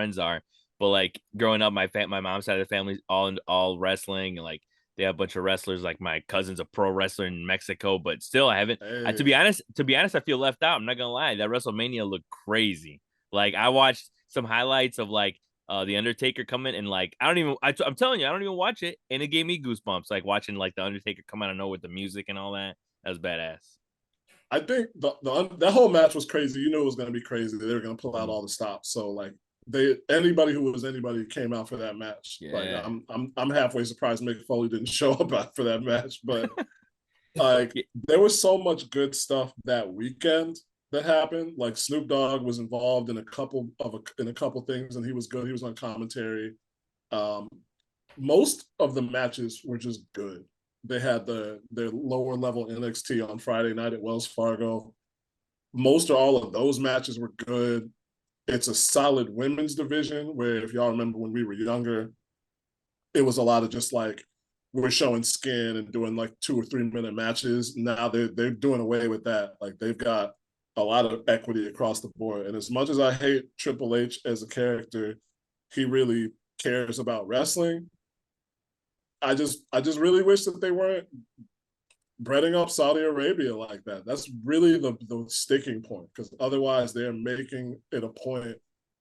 friends are. But like growing up, my mom's side of the family all wrestling, and like they have a bunch of wrestlers. Like my cousin's a pro wrestler in Mexico, but still I haven't. Hey, To be honest, I feel left out. I'm not gonna lie. That WrestleMania looked crazy. Like I watched some highlights of like the Undertaker coming, and like I don't even I'm telling you, I don't even watch it, and it gave me goosebumps like watching like the Undertaker come out of nowhere with the music and all that. That was badass. I think that whole match was crazy. You knew it was going to be crazy. They were going to pull out Mhm. all the stops. So like anybody who was anybody came out for that match. Like Yeah. I'm halfway surprised Mick Foley didn't show up for that match, but like Yeah. there was so much good stuff that weekend that happened. Like Snoop Dogg was involved in a couple things, and he was good. He was on commentary. Um, most of the matches were just good. They had their lower level NXT on Friday night at Wells Fargo. Most or all of those matches were good. It's a solid women's division where, if y'all remember when we were younger, it was a lot of just like we're showing skin and doing like 2 or 3 minute matches. Now they're doing away with that. Like they've got a lot of equity across the board. And as much as I hate Triple H as a character, he really cares about wrestling. I just really wish that they weren't breading up Saudi Arabia like that. That's really the sticking point, because otherwise they're making it a point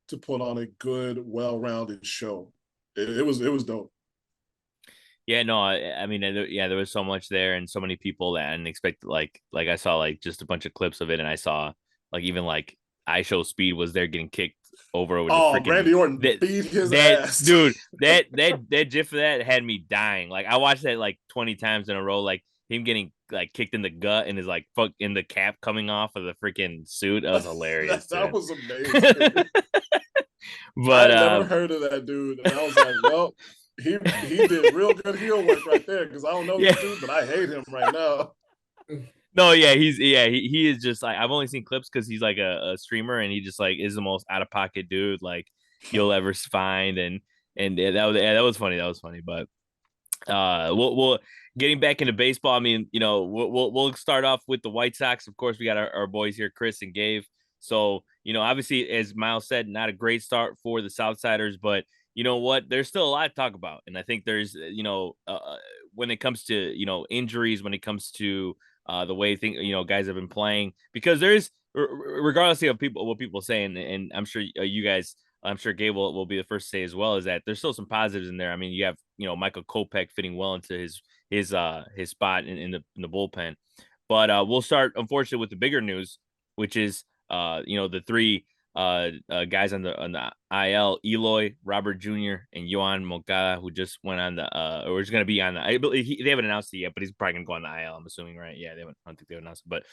to put on a good, well-rounded show. It was dope. Yeah, no, I mean, yeah, there was so much there and so many people that I didn't expect. Like I saw like just a bunch of clips of it, and I saw like even like I Show Speed was there getting kicked over with the Oh, freaking Randy Orton that beat his that ass. dude that gif of that had me dying. Like I watched that like 20 times in a row. Like him getting like kicked in the gut and his like fuck in the cap coming off of the freaking suit. That was hilarious, That dude. was amazing. I But had never heard of that dude, and I was like, well, he did real good heel work right there, because I don't know yeah, this dude, but I hate him right now. no, yeah, he is just like I've only seen clips because he's like a streamer and he just like is the most out of pocket dude like you'll ever find and that was funny, that was funny. But we'll getting back into baseball. I mean, you know, we'll start off with the White Sox. Of course, we got our boys here, Chris and Gabe. So you know, obviously, as Miles said, not a great start for the Southsiders, but you know what? There's still a lot to talk about, and I think there's you know when it comes to you know injuries, when it comes to the way you know guys have been playing, because there's regardless of people what people say, and I'm sure you guys. I'm sure Gabe will be the first to say as well is that there's still some positives in there. I mean, you have you know Michael Kopech fitting well into his spot in the bullpen, but we'll start unfortunately with the bigger news, which is you know the three guys on the IL, Eloy, Robert Jr. and Yohan Moncada, who just went on the or is going to be on the. I believe they haven't announced it yet, but he's probably going to go on the IL. I'm assuming, right? Yeah, they haven't. I don't think they announced it, but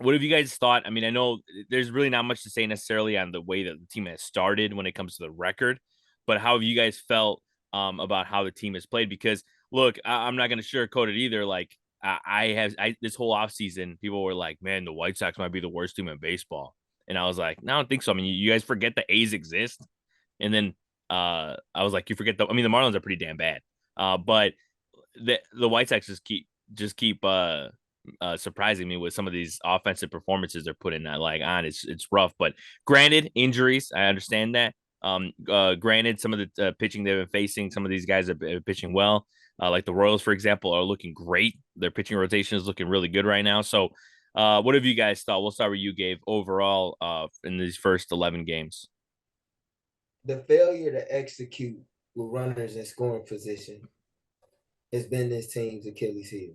what have you guys thought? I mean, I know there's really not much to say necessarily on the way that the team has started when it comes to the record, but how have you guys felt about how the team has played? Because look, I'm not going to sugarcoat it either. Like I this whole offseason, people were like, "Man, the White Sox might be the worst team in baseball," and I was like, "No, I don't think so." I mean, you guys forget the A's exist, and then I was like, "You forget the." I mean, the Marlins are pretty damn bad, but the White Sox just keep surprising me with some of these offensive performances they're putting that like on. It's rough, but granted, injuries, I understand that. Granted, some of the pitching they've been facing, some of these guys are pitching well. Like the Royals, for example, are looking great. Their pitching rotation is looking really good right now. So, what have you guys thought? We'll start with you, Gabe. Overall, in these first 11 games. The failure to execute with runners in scoring position has been this team's Achilles heel.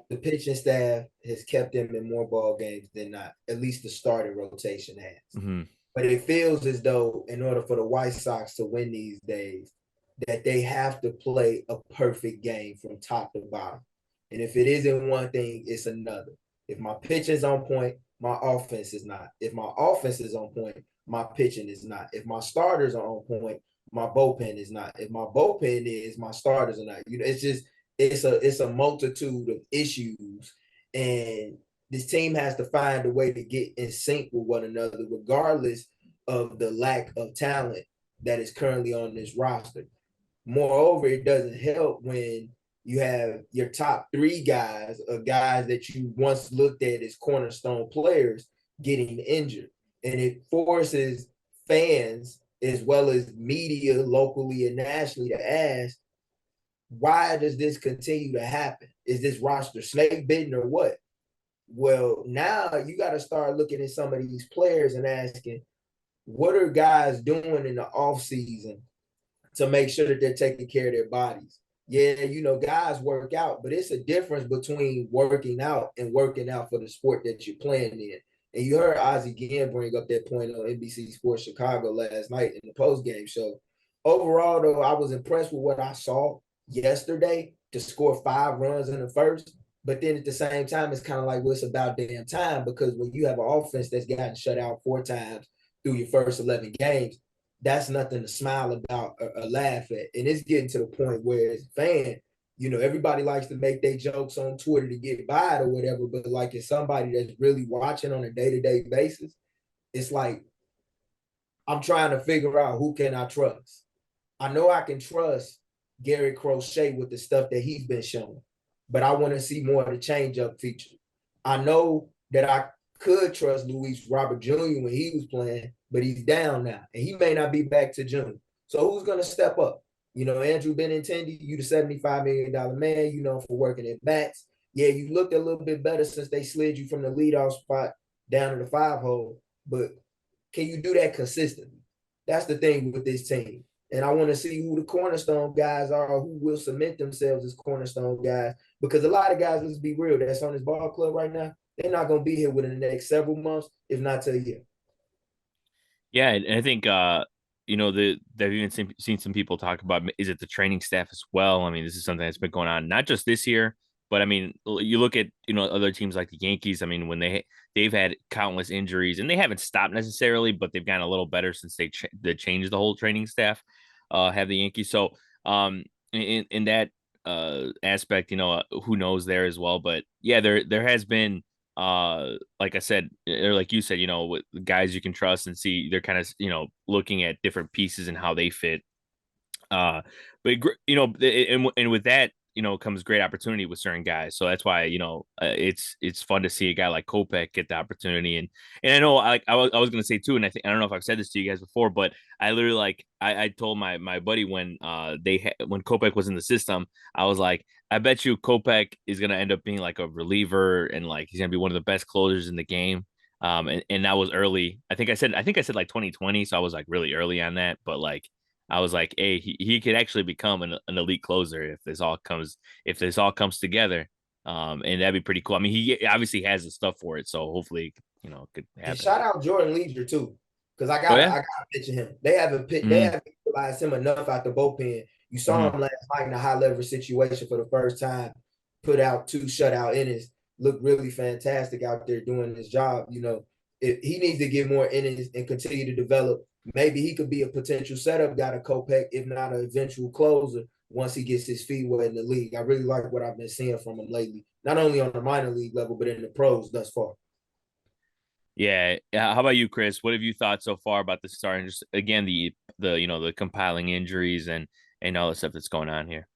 The pitching staff has kept them in more ball games than not. At least the starting rotation has. Mm-hmm. But it feels as though in order for the White Sox to win these days, that they have to play a perfect game from top to bottom. And if it isn't one thing, it's another. If my pitch is on point, my offense is not. If my offense is on point, my pitching is not. If my starters are on point, my bullpen is not. If my bullpen is, my starters are not. You know, it's just it's a multitude of issues, and this team has to find a way to get in sync with one another, regardless of the lack of talent that is currently on this roster. Moreover, it doesn't help when you have your top three guys, or guys that you once looked at as cornerstone players, getting injured. And it forces fans as well as media locally and nationally to ask, why does this continue to happen? Is this roster snake bitten or what? Well, now you got to start looking at some of these players and asking, what are guys doing in the off season to make sure that they're taking care of their bodies? Yeah, guys work out, but it's a difference between working out and working out for the sport that you're playing in. And you heard Ozzie again bring up that point on NBC Sports Chicago last night in the post-game show. Overall, though, I was impressed with what I saw yesterday to score 5 runs in the first. But then at the same time, it's kind of like, well, it's about damn time, because when you have an offense that's gotten shut out 4 times through your first 11 games, that's nothing to smile about or laugh at. And it's getting to the point where, as a fan, everybody likes to make their jokes on Twitter to get by it or whatever. But like, as somebody that's really watching on a day-to-day basis, it's like, I'm trying to figure out who can I trust. I know I can trust Gary Crochet with the stuff that he's been showing, but I want to see more of the change-up feature. I know that I could trust Luis Robert Jr. when he was playing, but he's down now, and he may not be back to June. So who's going to step up? Andrew Benintendi, you the $75 million man, for working at bats. Yeah, you looked a little bit better since they slid you from the leadoff spot down to the 5-hole, but can you do that consistently? That's the thing with this team. And I want to see who the cornerstone guys are, or who will cement themselves as cornerstone guys. Because a lot of guys, let's be real, that's on this ball club right now, they're not going to be here within the next several months, if not to a year. Yeah, and I think they've even seen some people talk about, is it the training staff as well? I mean, this is something that's been going on not just this year, but I mean, you look at other teams like the Yankees. I mean, when they've had countless injuries, and they haven't stopped necessarily, but they've gotten a little better since they changed the whole training staff. Have the Yankees, so in that aspect, who knows there as well. But yeah, there has been, like I said, or like you said, with guys you can trust and see, they're kind of looking at different pieces and how they fit. But and with that, comes great opportunity with certain guys. So that's why it's fun to see a guy like Kopech get the opportunity. And I know, I was gonna say too, and I don't know if I've said this to you guys before, but I literally, I told my buddy when when Kopech was in the system, I was like, I bet you Kopech is gonna end up being like a reliever, and like he's gonna be one of the best closers in the game. And that was early. I think I said like 2020, so I was like really early on that, but like, I was like, hey, he could actually become an elite closer if this all comes together. And that'd be pretty cool. I mean, he obviously has the stuff for it, so hopefully, it could happen. And shout out Jordan Leisure too, because I Oh, got yeah? I got to mention him. They haven't utilized him enough out the bullpen. You saw him last night in a high leverage situation for the first time, put out 2 shutout innings, looked really fantastic out there doing his job. If he needs to get more innings and continue to develop, maybe he could be a potential setup guy to Kopech, if not an eventual closer once he gets his feet wet in the league. I really like what I've been seeing from him lately, not only on the minor league level, but in the pros thus far. Yeah. How about you, Chris? What have you thought so far about the start, and just again the compiling injuries and all the stuff that's going on here?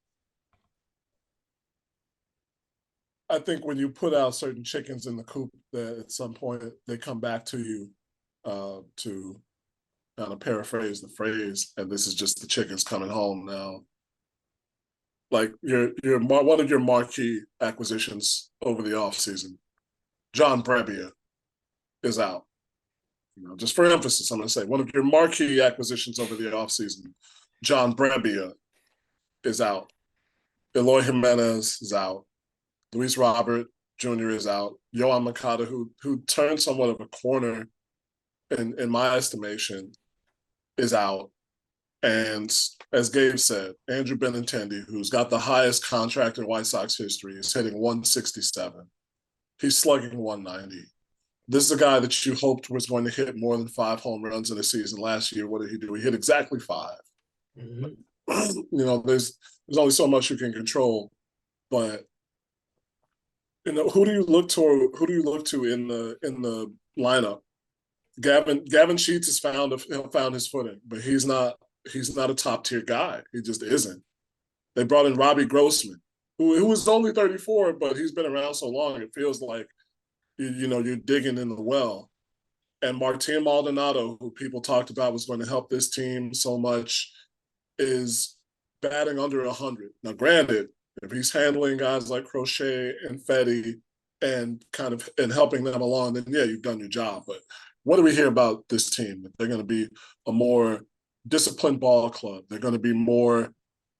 I think when you put out certain chickens in the coop, that at some point they come back to you, to kind of paraphrase the phrase, and this is just the chickens coming home now. Like one of your marquee acquisitions over the offseason, John Brebbia, is out. Just for emphasis, I'm going to say one of your marquee acquisitions over the offseason, John Brebbia, is out. Eloy Jimenez is out. Luis Robert Jr. is out. Yohan Moncada, who turned somewhat of a corner in my estimation, is out. And as Gabe said, Andrew Benintendi, who's got the highest contract in White Sox history, is hitting 167. He's slugging 190. This is a guy that you hoped was going to hit more than 5 home runs in a season. Last year, what did he do? He hit exactly 5. Mm-hmm. There's only so much you can control, but who do you look to? Who do you look to in the lineup? Gavin Sheets has found his footing, but he's not a top tier guy. He just isn't. They brought in Robbie Grossman, who was only 34, but he's been around so long. It feels like you're digging in the well. And Martin Maldonado, who people talked about was going to help this team so much, is batting under 100. Now, granted, if he's handling guys like Crochet and Fetty and helping them along, then yeah, you've done your job. But what do we hear about this team? They're going to be a more disciplined ball club. They're going to be more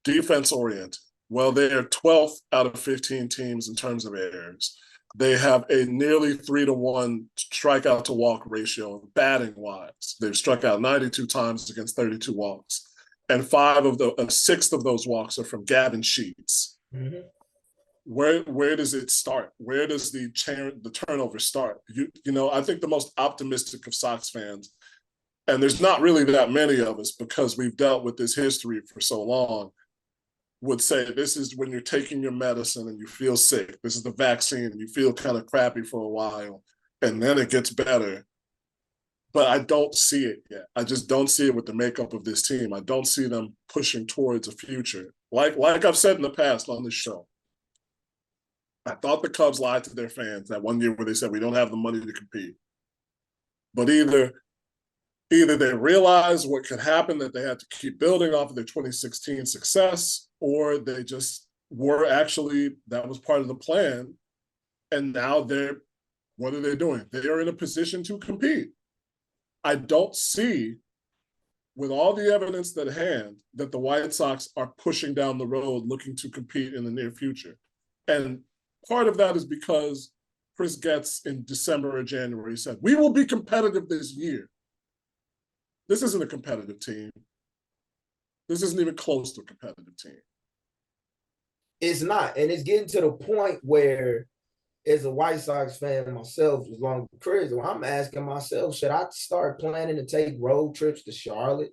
defense oriented. Well, they are 12th out of 15 teams in terms of errors. They have a nearly 3-to-1 strikeout to walk ratio batting wise. They've struck out 92 times against 32 walks. And a sixth of those walks are from Gavin Sheets. Mm-hmm. Where does it start? Where does the turnover start? I think the most optimistic of Sox fans, and there's not really that many of us because we've dealt with this history for so long, would say this is when you're taking your medicine and you feel sick. This is the vaccine and you feel kind of crappy for a while, and then it gets better. But I don't see it yet. I just don't see it with the makeup of this team. I don't see them pushing towards a future. Like I've said in the past on this show, I thought the Cubs lied to their fans that one year where they said we don't have the money to compete. But either they realized what could happen, that they had to keep building off of their 2016 success, or they just were actually, that was part of the plan. And now what are they doing? They are in a position to compete. I don't see, with all the evidence at hand, that the White Sox are pushing down the road looking to compete in the near future. And part of that is because Chris Getz in December or January said, we will be competitive this year. This isn't a competitive team. This isn't even close to a competitive team. It's not. And it's getting to the point where, as a White Sox fan myself, as long as Chris, I'm asking myself, should I start planning to take road trips to Charlotte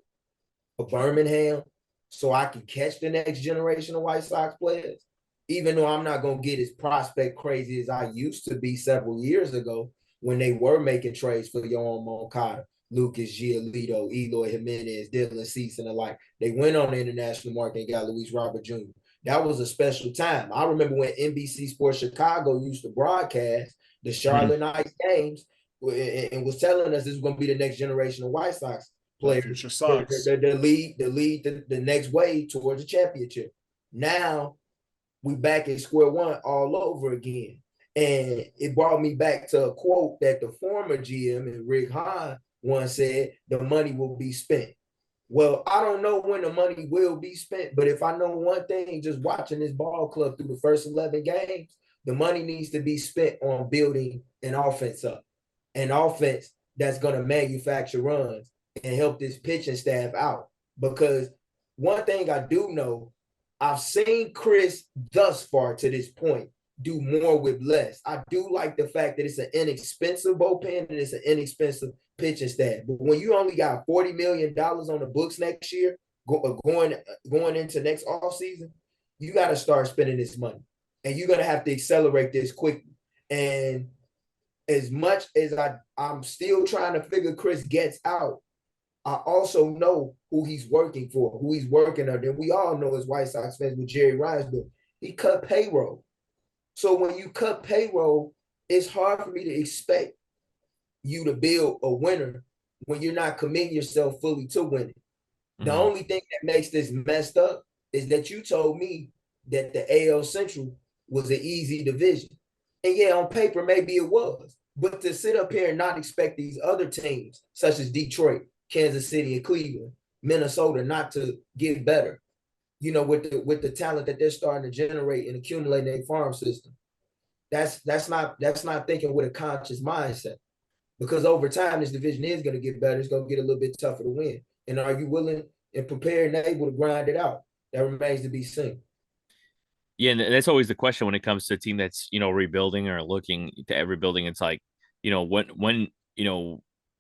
or Birmingham so I can catch the next generation of White Sox players? Even though I'm not going to get as prospect crazy as I used to be several years ago when they were making trades for Yohan Moncada, Lucas Giolito, Eloy Jimenez, Dylan Cease, and the like. They went on the international market and got Luis Robert Jr. That was a special time. I remember when NBC Sports Chicago used to broadcast the Charlotte Knights games and was telling us this was going to be the next generation of White Sox players. Future Sox. The lead the next wave towards the championship. Now we back at square one all over again. And it brought me back to a quote that the former GM and Rick Hahn once said, the money will be spent. Well, I don't know when the money will be spent, but if I know one thing, just watching this ball club through the first 11 games, the money needs to be spent on building an offense up, an offense that's going to manufacture runs and help this pitching staff out. Because one thing I do know, I've seen Chris thus far to this point do more with less. I do like the fact that it's an inexpensive bullpen and it's an inexpensive pitching staff. But when you only got $40 million on the books next year, going into next offseason, you got to start spending this money. And you're going to have to accelerate this quickly. And as much as I'm still trying to figure Chris Getz out, I also know who he's working for, who he's working under. We all know as White Sox fans with Jerry Reinsdorf, he cut payroll. So when you cut payroll, it's hard for me to expect you to build a winner when you're not committing yourself fully to winning. Mm-hmm. The only thing that makes this messed up is that you told me that the AL Central was an easy division. And yeah, on paper, maybe it was. But to sit up here and not expect these other teams, such as Detroit, Kansas City, and Cleveland, Minnesota, not to get better, with the talent that they're starting to generate and accumulate in their farm system. That's not thinking with a conscious mindset. Because over time, this division is going to get better. It's going to get a little bit tougher to win. And are you willing and prepared and able to grind it out? That remains to be seen. Yeah, and that's always the question when it comes to a team that's, rebuilding or looking to rebuilding. It's like, when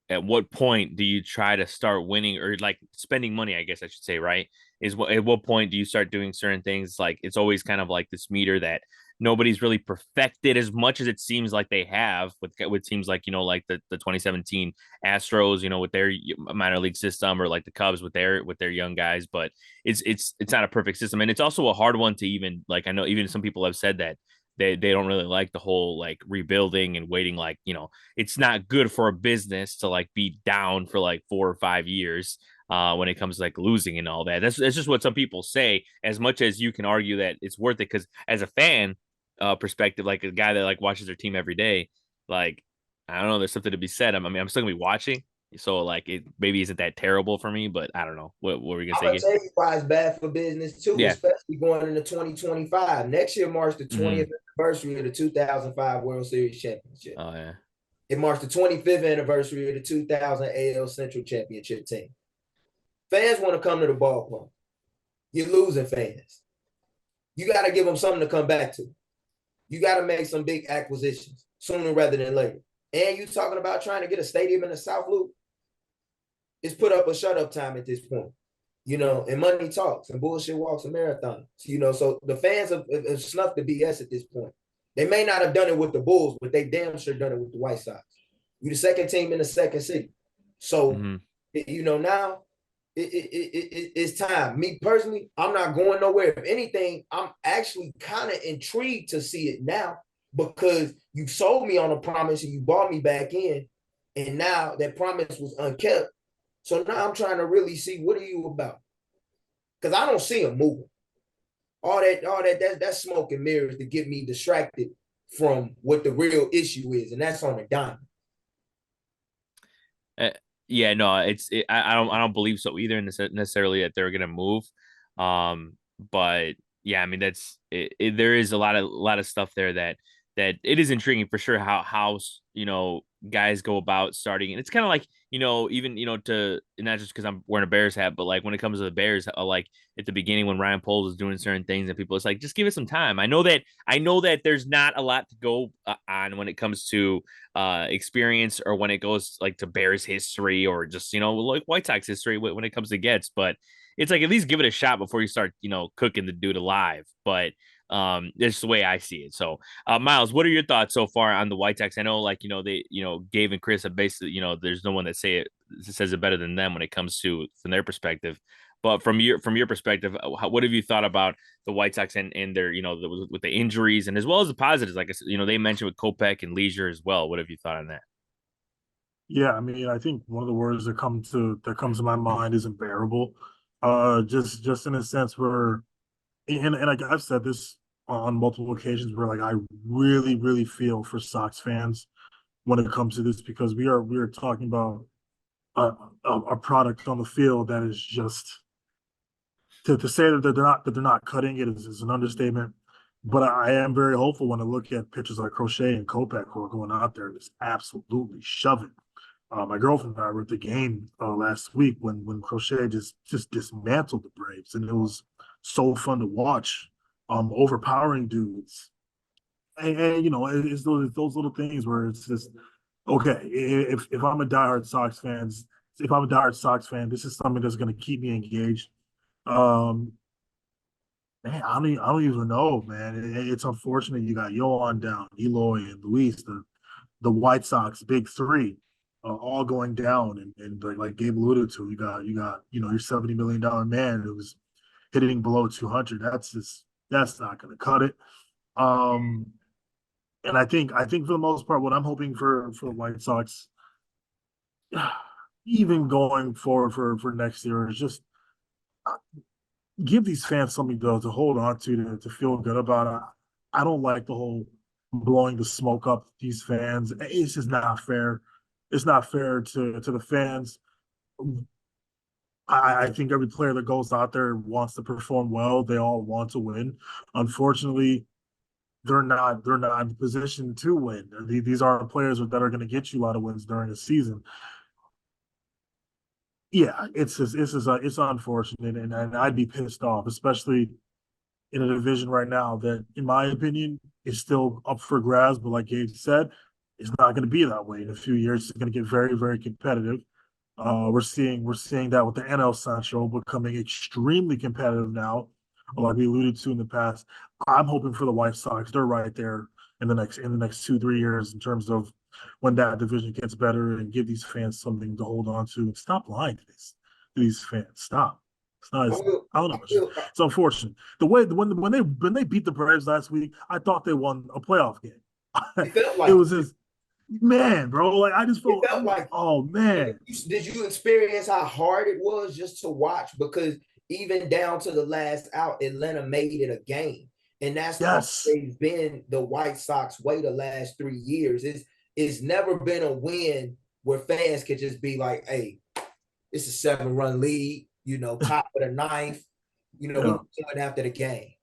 at what point do you try to start winning or like spending money, I guess I should say, right? At what point do you start doing certain things? Like, it's always kind of like this meter that nobody's really perfected as much as it seems like they have with teams like, like the 2017 Astros, with their minor league system, or like the Cubs with their young guys. But it's not a perfect system. And it's also a hard one to even, like, I know even some people have said that they don't really like the whole like rebuilding and waiting. Like, it's not good for a business to like be down for like 4 or 5 years when it comes to like losing and all that. That's just what some people say. As much as you can argue that it's worth it, because as a fan perspective, like a guy that like watches their team every day, like I don't know, there's something to be said. I mean, I'm still gonna be watching, so like it maybe isn't that terrible for me, but I don't know. What were we gonna I'm say, gonna Gabe? tell you why it's bad for business too, Yeah. especially going into 2025. Next year marks the Mm-hmm. 20th anniversary of the 2005 World Series championship. Oh yeah. It marks the 25th anniversary of the 2000 AL Central Championship team. Fans want to come to the ballpark. You're losing fans. You got to give them something to come back to. You got to make some big acquisitions sooner rather than later. And you talking about trying to get a stadium in the South Loop? It's put up or shut up time at this point. And money talks and bullshit walks a marathon. So the fans have snuffed the BS at this point. They may not have done it with the Bulls, but they damn sure done it with the White Sox. You're the second team in the second city. So, now it's time. Me personally, I'm not going nowhere. If anything, I'm actually kind of intrigued to see it now because you sold me on a promise and you brought me back in. And now that promise was unkept. So now I'm trying to really see what are you about? Because I don't see them moving. That's smoke and mirrors to get me distracted from what the real issue is, and that's on the diamond. Yeah, no, I don't believe so either necessarily that they're gonna move. But yeah, I mean there is a lot of stuff there that it is intriguing for sure how guys go about starting, and it's kind of like even to not just because I'm wearing a Bears hat, but like when it comes to the Bears, like at the beginning when Ryan Poles was doing certain things and people, it's like just give it some time. I know that there's not a lot to go on when it comes to experience or when it goes like to Bears history or just like White Sox history when it comes to gets, but it's like at least give it a shot before you start cooking the dude alive. But that's the way I see it. So Miles, what are your thoughts so far on the White Sox? I know, like, they, Gabe and Chris have basically, there's no one that says it better than them when it comes to from their perspective. But from your perspective, what have you thought about the White Sox and their, with the injuries and as well as the positives? Like I said, they mentioned with Kopech and Leisure as well. What have you thought on that? Yeah, I mean, I think one of the words that comes to my mind is unbearable. Just in a sense where, and I've said this on multiple occasions where like I really, really feel for Sox fans when it comes to this because we are talking about a product on the field that is just to say that they're not cutting it is an understatement. But I am very hopeful when I look at pitchers like Crochet and Kopech who are going out there and just absolutely shoving. My girlfriend and I were at the game last week when Crochet just dismantled the Braves, and it was so fun to watch. Overpowering dudes, and it's those little things where it's just okay. If I'm a diehard Sox fans, if I'm a diehard Sox fan, this is something that's going to keep me engaged. Um, Man, I don't even know, man. It's unfortunate you got Yohan down, Eloy and Luis, the White Sox big three, all going down, and like Gabe alluded to, you got your $70 million man who's hitting below 200. That's not going to cut it. Um, and I think for the most part, what I'm hoping for the White Sox, even going forward for next year, is just give these fans something to hold on to feel good about it. I don't like the whole blowing the smoke up these fans. It's just not fair. It's not fair to the fans. I think every player that goes out there wants to perform well. They all want to win. Unfortunately, they're not in the position to win. These are players that are going to get you a lot of wins during the season. Yeah, it's unfortunate, and I'd be pissed off, especially in a division right now that, in my opinion, is still up for grabs. But like Gabe said, it's not going to be that way in a few years. It's going to get very, very competitive. We're seeing that with the NL Central becoming extremely competitive now, like we alluded to in the past. I'm hoping for the White Sox. They're right there in the next 2-3 years in terms of when that division gets better and give these fans something to hold on to and stop lying to these fans. Stop. It's, I don't know. It's unfortunate. The way when they beat the Braves last week, I thought they won a playoff game. It felt It like was just man, bro. Like I just it felt, felt like. oh man. Did you experience how hard it was just to watch? Because even down to the last out, Atlanta made it a game, and that's Yes. always been the White Sox way the last 3 years. It's never been a win where fans could just be like, "Hey, it's a 7-run lead, top of the ninth, Yeah. we're going after the game."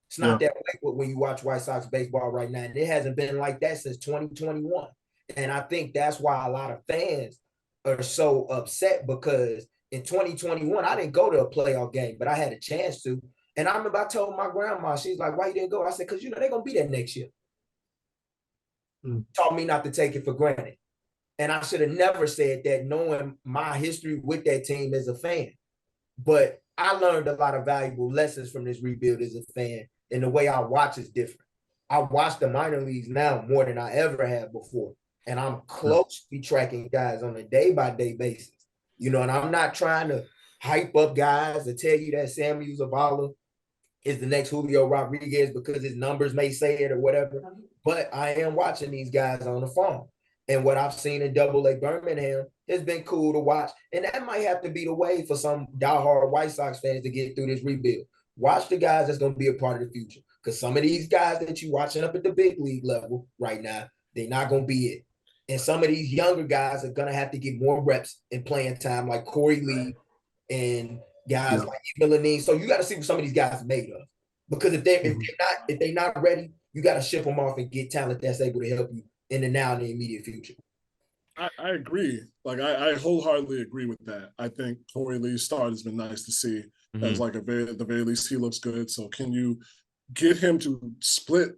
It's not that way when you watch White Sox baseball right now. And it hasn't been like that since 2021. And I think that's why a lot of fans are so upset, because in 2021, I didn't go to a playoff game, but I had a chance to. And I remember I told my grandma, she's like, "Why you didn't go?" I said, "Because, they're going to be there next year." Taught me not to take it for granted. And I should have never said that, knowing my history with that team as a fan. But I learned a lot of valuable lessons from this rebuild as a fan, and the way I watch is different. I watch the minor leagues now more than I ever have before, and I'm closely tracking guys on a day-by-day basis. And I'm not trying to hype up guys or tell you that Samuel Zavala is the next Julio Rodriguez because his numbers may say it or whatever, but I am watching these guys on the farm. And what I've seen in Double-A Birmingham has been cool to watch. And that might have to be the way for some diehard White Sox fans to get through this rebuild. Watch the guys that's going to be a part of the future. Because some of these guys that you're watching up at the big league level right now, they're not going to be it. And some of these younger guys are going to have to get more reps and playing time, like Corey Lee and guys like Milanine. So you got to see what some of these guys are made of. Because if they're not ready, you got to ship them off and get talent that's able to help you in the now and the immediate future. I agree. Like I wholeheartedly agree with that. I think Corey Lee's start has been nice to see. As like at the very least he looks good. So can you get him to split,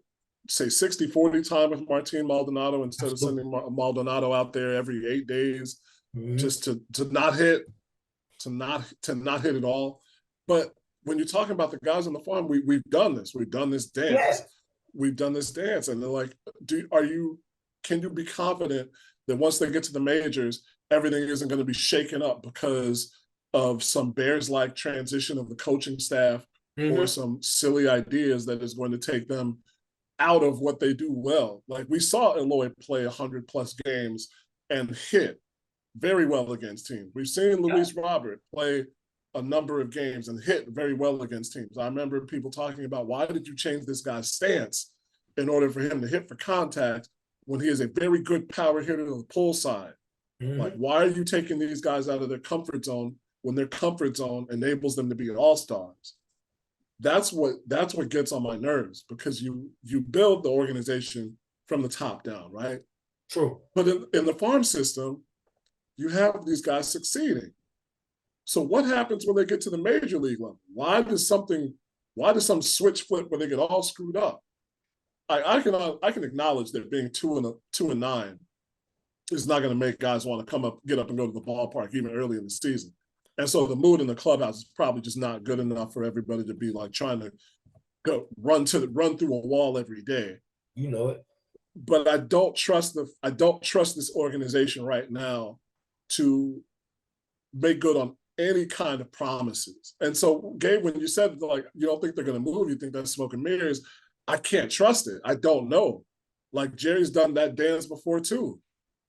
say 60-40 time with Martin Maldonado instead of sending Maldonado out there every 8 days just to not hit, to not hit at all. But when you're talking about the guys on the farm, we've done this. We've done this dance. Yes. We've done this dance. And they're like, can you be confident that once they get to the majors, everything isn't going to be shaken up because of some Bears-like transition of the coaching staff or some silly ideas that is going to take them out of what they do well? Like we saw Eloy play 100+ games and hit very well against teams. We've seen Luis Robert play a number of games and hit very well against teams. I remember people talking about, why did you change this guy's stance in order for him to hit for contact when he is a very good power hitter to the pull side? Like, why are you taking these guys out of their comfort zone when their comfort zone enables them to be all-stars? That's what gets on my nerves, because you build the organization from the top down, right? True. But in the farm system, you have these guys succeeding. So what happens when they get to the major league level? Why does some switch flip where they get all screwed up? I can acknowledge that being 2-9 is not going to make guys want to get up and go to the ballpark even early in the season. And so the mood in the clubhouse is probably just not good enough for everybody to be like trying to run through a wall every day. You know it. But I don't trust this organization right now to make good on any kind of promises. And so, Gabe, when you said like you don't think they're going to move, you think that's smoke and mirrors, I can't trust it. I don't know. Like Jerry's done that dance before too.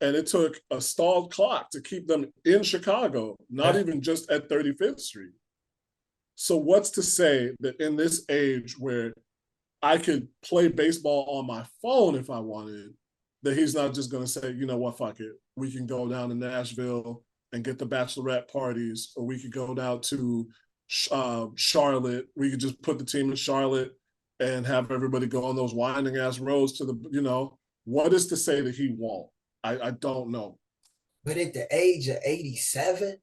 And it took a stalled clock to keep them in Chicago, not even just at 35th Street. So what's to say that in this age where I could play baseball on my phone if I wanted, that he's not just going to say, you know what, fuck it. We can go down to Nashville and get the bachelorette parties, or we could go down to Charlotte. We could just put the team in Charlotte and have everybody go on those winding ass roads to what is to say that he won't? I don't know. But at the age of 87,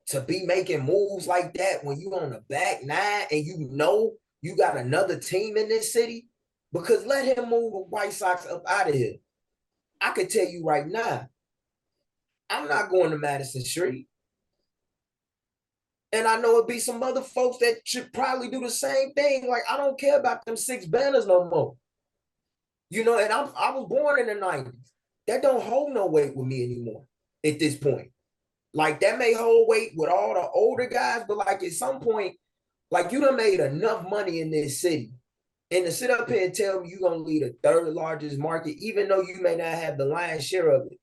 to be making moves like that when you on the back nine and you got another team in this city, because let him move the White Sox up out of here. I could tell you right now, I'm not going to Madison Street. And I know it'd be some other folks that should probably do the same thing. Like, I don't care about them 6 banners no more. And I was born in the 90s. That don't hold no weight with me anymore at this point. Like that may hold weight with all the older guys, but like at some point, like you done made enough money in this city. And to sit up here and tell me you're gonna lead the third largest market, even though you may not have the lion's share of it,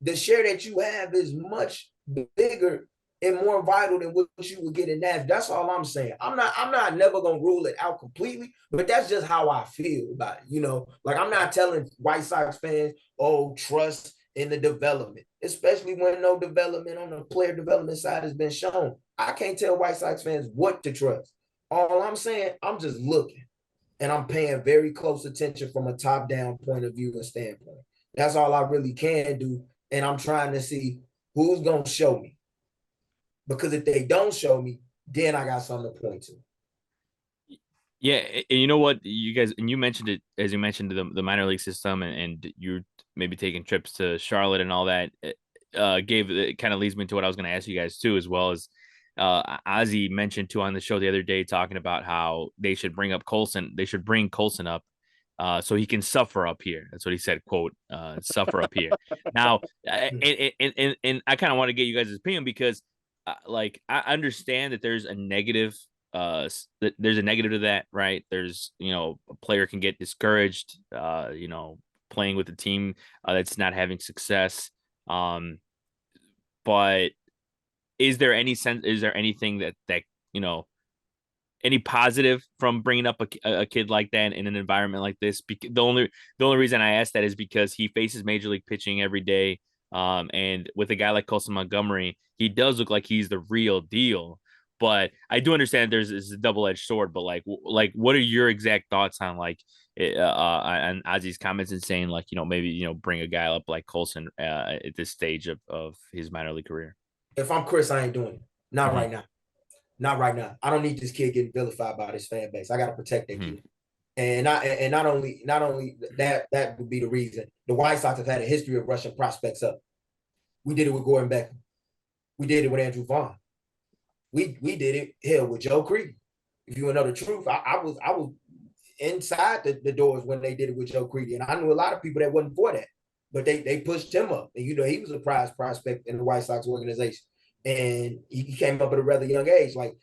the share that you have is much bigger and more vital than what you would get in that. That's all I'm saying. I'm not never gonna rule it out completely, but that's just how I feel about it. You know, like I'm not telling White Sox fans, oh, trust in the development, especially when no development on the player development side has been shown. I can't tell White Sox fans what to trust. All I'm saying, I'm just looking and I'm paying very close attention from a top-down point of view and standpoint. That's all I really can do. And I'm trying to see who's going to show me. Because if they don't show me, then I got something to point to. Yeah, and you know what, you guys, and you mentioned it, as you mentioned the minor league system, and you're maybe taking trips to Charlotte and all that. It kind of leads me to what I was going to ask you guys too, as well as Ozzy mentioned too on the show the other day, talking about how they should bring up Colson. They should bring Colson up so he can suffer up here. That's what he said, quote, suffer up here. Now, and I kind of want to get you guys' opinion because like I understand that there's a negative there's a negative to that, right? There's, a player can get discouraged, playing with a team that's not having success. But is there anything that any positive from bringing up a kid like that in an environment like this? The only reason I ask that is because he faces major league pitching every day. And with a guy like Colson Montgomery, he does look like he's the real deal. But I do understand there's a double-edged sword. But like, what are your exact thoughts on on Ozzy's comments and saying maybe bring a guy up like Colson at this stage of his minor league career? If I'm Chris, I ain't doing it. Not Mm-hmm. right now. Not right now. I don't need this kid getting vilified by his fan base. I got to protect that kid. And not only that would be the reason. The White Sox have had a history of rushing prospects up. We did it with Gordon Beckham. We did it with Andrew Vaughn. We did it with Joe Creedy. If you want to know the truth, I was inside the doors when they did it with Joe Creedy, and I knew a lot of people that wasn't for that, but they pushed him up, and he was a prize prospect in the White Sox organization, and he came up at a rather young age. Like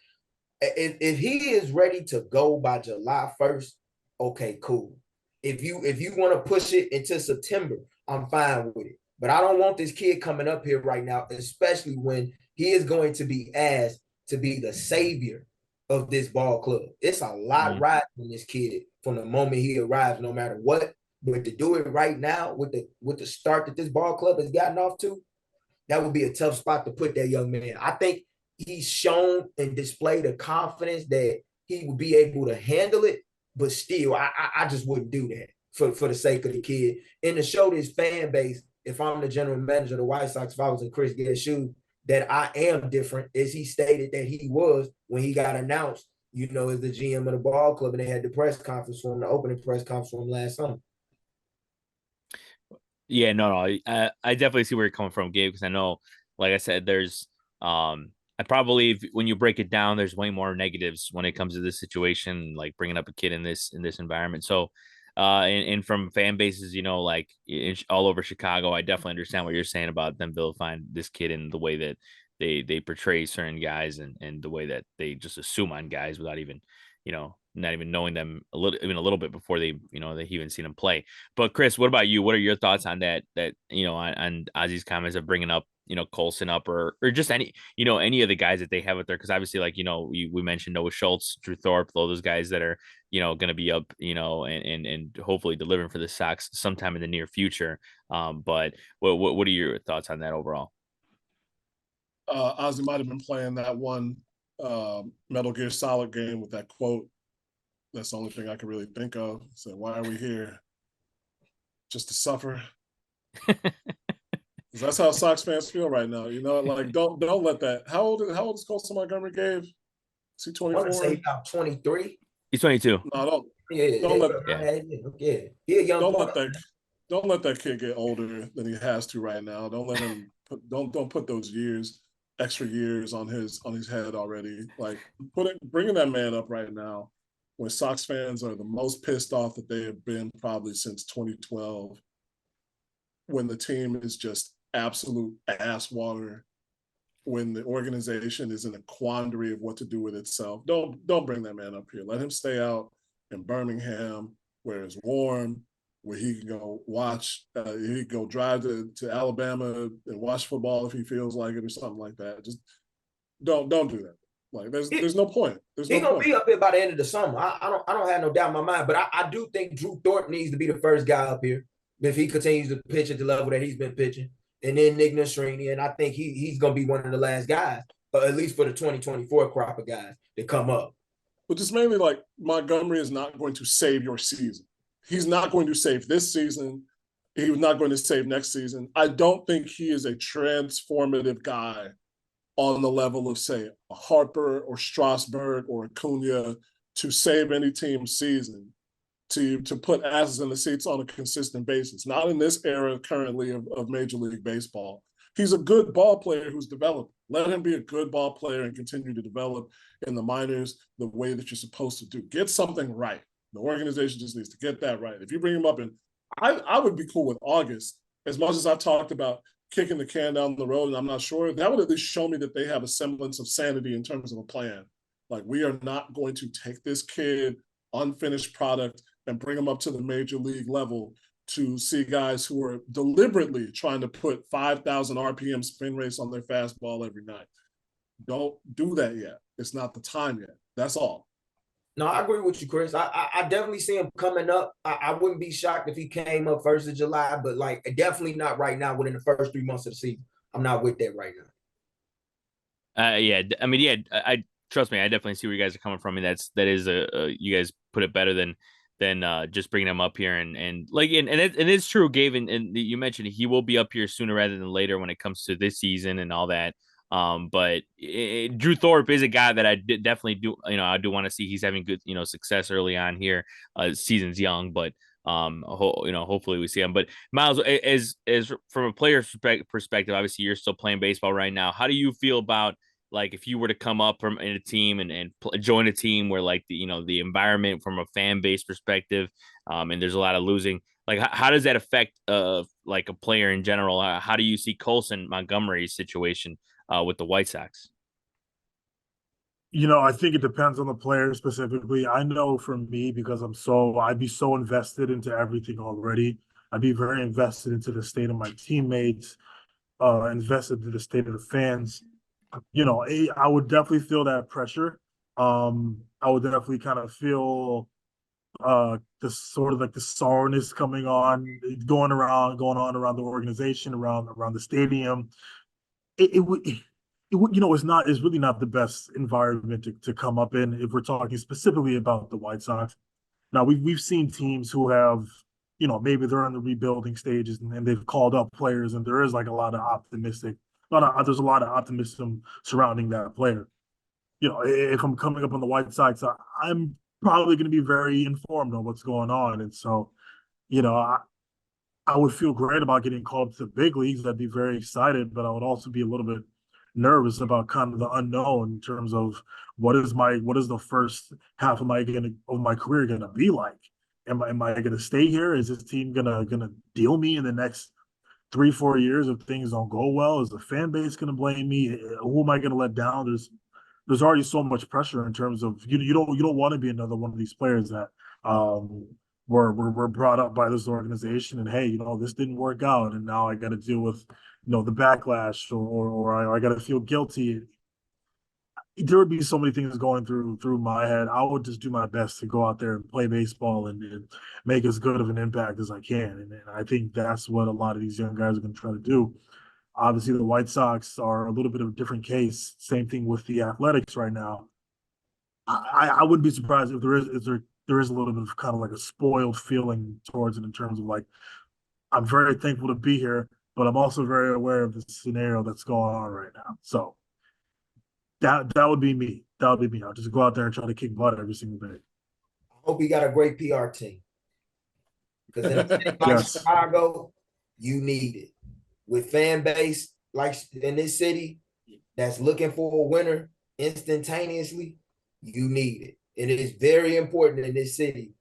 if he is ready to go by July 1st, okay, cool. If you want to push it into September, I'm fine with it. But I don't want this kid coming up here right now, especially when he is going to be asked to be the savior of this ball club. It's a lot riding on this kid from the moment he arrives, no matter what. But to do it right now with the start that this ball club has gotten off to, that would be a tough spot to put that young man. I think he's shown and displayed a confidence that he would be able to handle it, but still, I just wouldn't do that for the sake of the kid. And to show this fan base, if I'm the general manager of the White Sox, if I was in Chris Gill's shoes, that I am different, as he stated that he was when he got announced, as the GM of the ball club, and they had the press conference for him, the opening press conference for him last summer. Yeah, no, I definitely see where you're coming from, Gabe, because I know, like I said, there's I probably, when you break it down, there's way more negatives when it comes to this situation, like bringing up a kid in this environment. So, and from fan bases, like all over Chicago, I definitely understand what you're saying about them vilifying this kid in the way that they portray certain guys and the way that they just assume on guys without even, not even knowing them a little bit before they even seen them play. But Chris, what about you? What are your thoughts on that on Ozzy's comments of bringing up Colson up or just any of the guys that they have out there? Because obviously, like, we mentioned Noah Schultz, Drew Thorpe, all those guys that are going to be up, and hopefully delivering for the Sox sometime in the near future. But what are your thoughts on that overall? Ozzy might have been playing that one Metal Gear Solid game with that quote. That's the only thing I can really think of. So why are we here? Just to suffer? That's how Sox fans feel right now. Like don't let that. How old is Colson Montgomery, Gabe? Is he 24? I want to say about 23. He's 22. No, don't. Yeah, don't let. Yeah. He a young. Don't let that kid get older than he has to right now. Don't let him. Don't put those extra years on his head already. Like bringing that man up right now, when Sox fans are the most pissed off that they have been probably since 2012, when the team is just absolute ass water, when the organization is in a quandary of what to do with itself. Don't bring that man up here. Let him stay out in Birmingham where it's warm, where he can go watch, he can go drive to Alabama and watch football if he feels like it or something like that. Just don't do that. Like there's no point. There's He's no gonna point. be up here by the end of the summer. I don't have no doubt in my mind, but I do think Drew Thorpe needs to be the first guy up here if he continues to pitch at the level that he's been pitching. And then Nick Nastrini, and I think he's gonna be one of the last guys, at least for the 2024 crop of guys that come up. But just mainly like Montgomery is not going to save your season. He's not going to save this season. He's not going to save next season. I don't think he is a transformative guy on the level of, say, a Harper or Strasburg or Acuna to save any team's season, to put asses in the seats on a consistent basis. Not in this era currently of Major League Baseball. He's a good ball player who's developed. Let him be a good ball player and continue to develop in the minors the way that you're supposed to do. Get something right. The organization just needs to get that right. If you bring him up in, I would be cool with August, as much as I've talked about kicking the can down the road and I'm not sure, that would at least show me that they have a semblance of sanity in terms of a plan. Like, we are not going to take this kid, unfinished product, and bring him up to the major league level to see guys who are deliberately trying to put 5,000 RPM spin rates on their fastball every night. Don't do that yet. It's not the time yet. That's all. No, I agree with you, Chris. I definitely see him coming up. I wouldn't be shocked if he came up 1st of July, but like definitely not right now within the first 3 months of the season. I'm not with that right now. Yeah, I mean, yeah, I trust me, I definitely see where you guys are coming from. I mean, that is you guys put it better than just bringing him up here and like and it's true, Gabe, and you mentioned he will be up here sooner rather than later when it comes to this season and all that. But Drew Thorpe is a guy that I definitely do, I do want to see he's having good, success early on here. Season's young, but hopefully we see him. But Miles, as from a player's perspective, obviously you're still playing baseball right now. How do you feel about, like, if you were to come up from in a team and join a team where, like, the environment from a fan base perspective, and there's a lot of losing, like how does that affect like a player in general? How do you see Colson Montgomery's situation with the White Sox? I think it depends on the player specifically. I know for me, because I'd be so invested into everything already. I'd be very invested into the state of my teammates, invested in the state of the fans. I would definitely feel that pressure. I would definitely kind of feel the sort of like the sourness coming on, going on around the organization, around the stadium. It's really not the best environment to come up in if we're talking specifically about the White Sox. Now we've seen teams who have, maybe they're in the rebuilding stages and they've called up players and there is like there's a lot of optimism surrounding that player. If I'm coming up on the White Sox, I'm probably going to be very informed on what's going on, and so, I would feel great about getting called up to the big leagues. I'd be very excited, but I would also be a little bit nervous about kind of the unknown in terms of what is the first half of my career gonna be like? Am I gonna stay here? Is this team gonna deal me in the next 3-4 years if things don't go well? Is the fan base gonna blame me? Who am I gonna let down? There's already so much pressure in terms of you don't want to be another one of these players that were brought up by this organization and, hey, this didn't work out and now I got to deal with the backlash or I got to feel guilty. There would be so many things going through my head. I would just do my best to go out there and play baseball and make as good of an impact as I can, and I think that's what a lot of these young guys are going to try to do. Obviously, the White Sox are a little bit of a different case. Same thing with the Athletics right now. I wouldn't be surprised if there is a little bit of kind of like a spoiled feeling towards it in terms of, like, I'm very thankful to be here, but I'm also very aware of the scenario that's going on right now. So that would be me. That would be me. I'll just go out there and try to kick butt every single day. I hope he got a great PR team, because in a city like Yes. Chicago, you need it. With fan base like in this city that's looking for a winner instantaneously, you need it. It is very important in this city.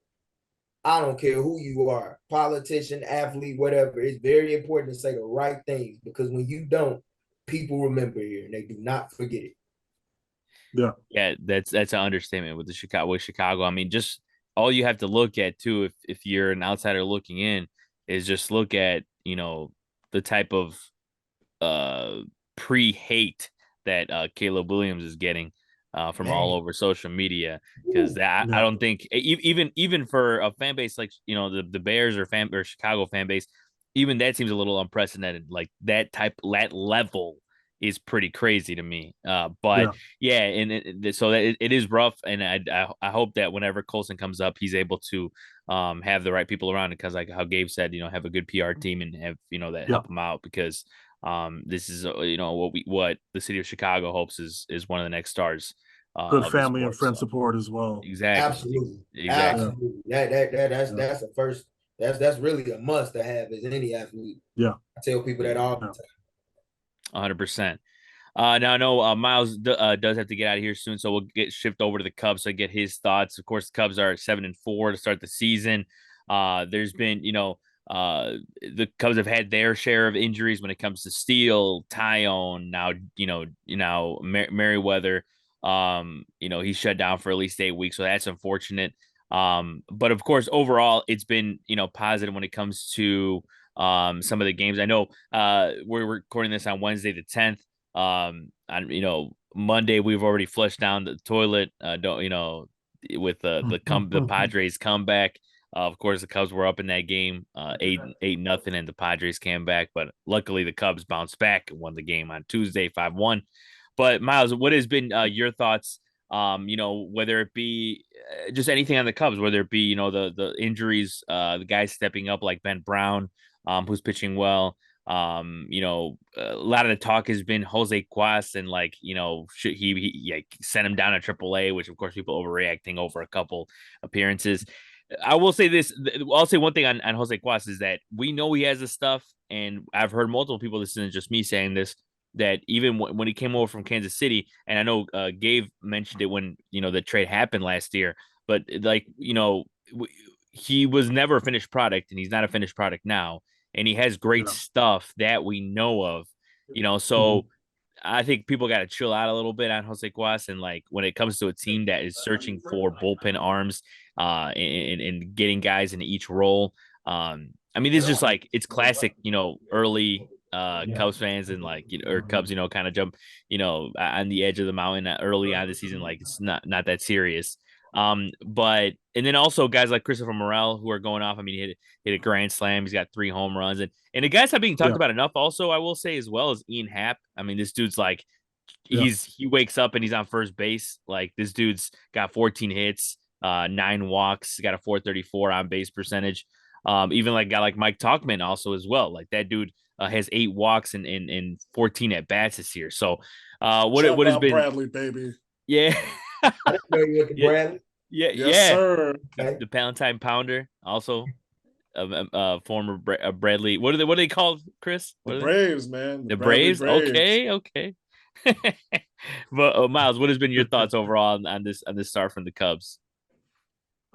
I don't care who you are, politician, athlete, whatever. It's very important to say the right things, because when you don't, people remember here and they do not forget it. Yeah, that's an understatement with Chicago. I mean, just all you have to look at too, if you're an outsider looking in, is just look at the type of uh pre-hate that Caleb Williams is getting from all Man, over social media, because that I Yeah. don't think even for a fan base like the Bears or Chicago fan base, even that seems a little unprecedented. Like that level is pretty crazy to me. But Yeah. yeah, and so that it is rough, and I hope that whenever Colson comes up, he's able to have the right people around, because like how Gabe said, have a good PR team and have that Yeah. help him out, because this is what the city of Chicago hopes is one of the next stars Good of the family and sport. friend So support as well. exactly, absolutely, exactly. Yeah. absolutely. That's a first. That's really a must to have as any athlete. Yeah. I tell people that all the Yeah. time. 100%. Now I know Miles does have to get out of here soon, so we'll shift over to the Cubs to get his thoughts. Of course, the Cubs are 7-4 to start the season. There's been, the Cubs have had their share of injuries when it comes to Steele, Tyone, now Merriweather. He's shut down for at least 8 weeks, so that's unfortunate. But of course, overall, it's been positive when it comes to some of the games. I know we're recording this on Wednesday the 10th. On Monday we've already flushed down the toilet. Don't with the Padres comeback. Of course, the Cubs were up in that game, 8-0, and the Padres came back. But luckily, the Cubs bounced back and won the game on Tuesday, 5-1. But Miles, what has been your thoughts? Whether it be just anything on the Cubs, whether it be the injuries, the guys stepping up like Ben Brown, who's pitching well. A lot of the talk has been Jose Cuas, and like, should he sent him down to AAA, which of course people overreacting over a couple appearances. I will say this. I'll say one thing on Jose Cuas is that we know he has the stuff, and I've heard multiple people. This isn't just me saying this. That even when he came over from Kansas City, and I know Gabe mentioned it when the trade happened last year, but like he was never a finished product, and he's not a finished product now, and he has great Yeah. stuff that we know of. So I think people got to chill out a little bit on Jose Cuas, and like when it comes to a team that is searching for bullpen arms, and getting guys into each role. I mean, this is just like it's classic, early Cubs fans and like or Cubs, kind of jump, on the edge of the mountain early on the season, like it's not that serious. But and then also guys like Christopher Morel who are going off. I mean, he hit a grand slam. He's got 3 home runs, and the guys not being talked Yeah. about enough. Also, I will say as well as Ian Happ. I mean, this dude's like Yeah. he wakes up and he's on first base. Like this dude's got 14 hits, 9 walks, got a 434 on base percentage. Even like a guy like Mike Talkman also as well. Like that dude has 8 walks and 14 at bats this year. So what Shout has out been Bradley, baby. yeah. I didn't know you went to Yeah, Bradley. yeah, Yes, yeah. sir. Okay. The Palantine Pounder, also former Bradley. What are they called, Chris? The What are they? Braves, man. The The Bradley Braves. Braves. Okay, okay. But Miles, what has been your thoughts overall on this start from the Cubs?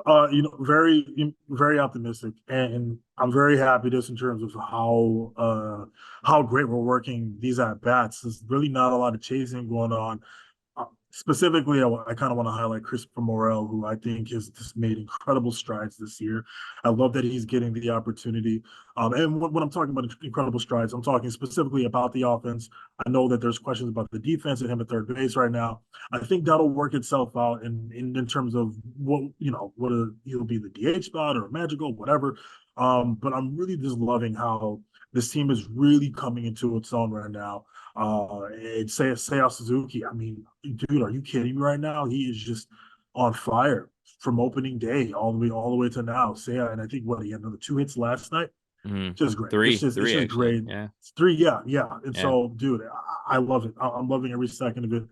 Very optimistic, and I'm very happy just in terms of how great we're working these at bats. There's really not a lot of chasing going on. Specifically, I kind of want to highlight Christopher Morel, who I think has just made incredible strides this year. I love that he's getting the opportunity. And when I'm talking about incredible strides, I'm talking specifically about the offense. I know that there's questions about the defense and him at third base right now. I think that'll work itself out in terms of what he'll be the DH spot or magical, whatever. But I'm really just loving how this team is really coming into its own right now. And Seiya Suzuki, I mean, dude, are you kidding me right now? He is just on fire from opening day all the way to now. Seiya, and I think he had another 2 hits last night. Mm-hmm. Just great. Three, It's three just actually. great. Yeah, It's 3, yeah. And yeah. so, dude, I love it. I'm loving every second of it.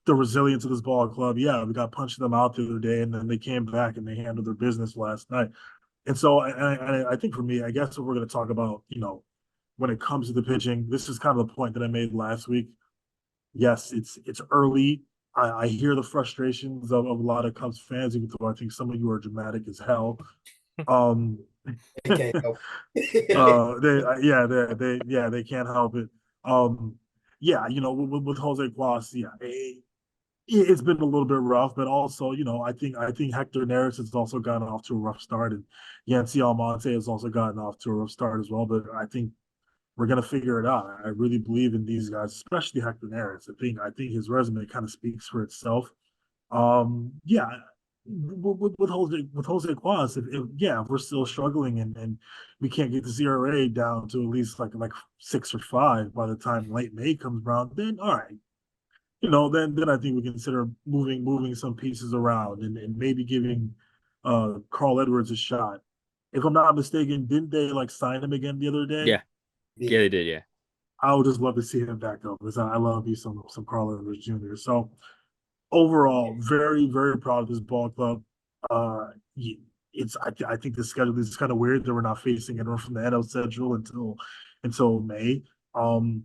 The resilience of this ball club. Yeah, we got punched them out the other day, and then they came back and they handled their business last night. And so I think for me, I guess what we're going to talk about, when it comes to the pitching, this is kind of the point that I made last week. Yes, it's early. I hear the frustrations of a lot of Cubs fans, even though I think some of you are dramatic as hell. Um, They can't help. they can't help it. Um, yeah, with Jose Guas, yeah, it's been a little bit rough, but also, I think Hector Neris has also gotten off to a rough start, and Yancy Almonte has also gotten off to a rough start as well. But I think we're gonna figure it out. I really believe in these guys, especially Hector Neris. I think his resume kind of speaks for itself. Yeah, with Jose Quaz, if we're still struggling and we can't get the CRA down to at least like 6 or 5 by the time late May comes around, then all right, then I think we consider moving some pieces around and maybe giving Carl Edwards a shot. If I'm not mistaken, didn't they like sign him again the other day? Yeah, yeah, they did. Yeah, I would just love to see him back up because I love me some Carl Edwards Jr. So overall, very, very proud of this ball club. Uh, I think the schedule is kind of weird that we're not facing anyone from the NL Central until May. Um,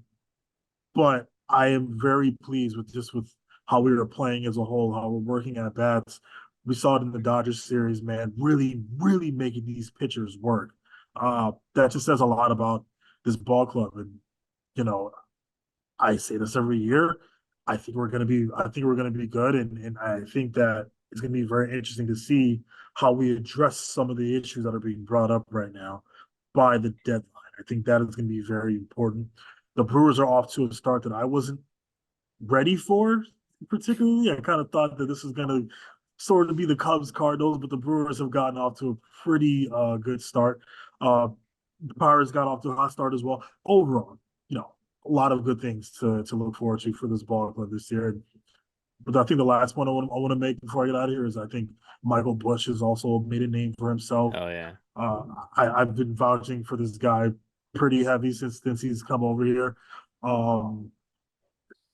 but I am very pleased with how we were playing as a whole, how we're working at bats. We saw it in the Dodgers series, man. Really, really making these pitchers work. That just says a lot about this ball club, and you know, I say this every year. I think we're gonna be good, and I think that it's gonna be very interesting to see how we address some of the issues that are being brought up right now by the deadline. I think that is gonna be very important. The Brewers are off to a start that I wasn't ready for, particularly. I kind of thought that this was gonna sort of be the Cubs Cardinals, but the Brewers have gotten off to a pretty good start. The Pirates got off to a hot start as well. Overall, a lot of good things to look forward to for this ball club this year. But I think the last point I want to make before I get out of here is I think Michael Bush has also made a name for himself. oh yeah, I've been vouching for this guy pretty heavy since he's come over here. Um,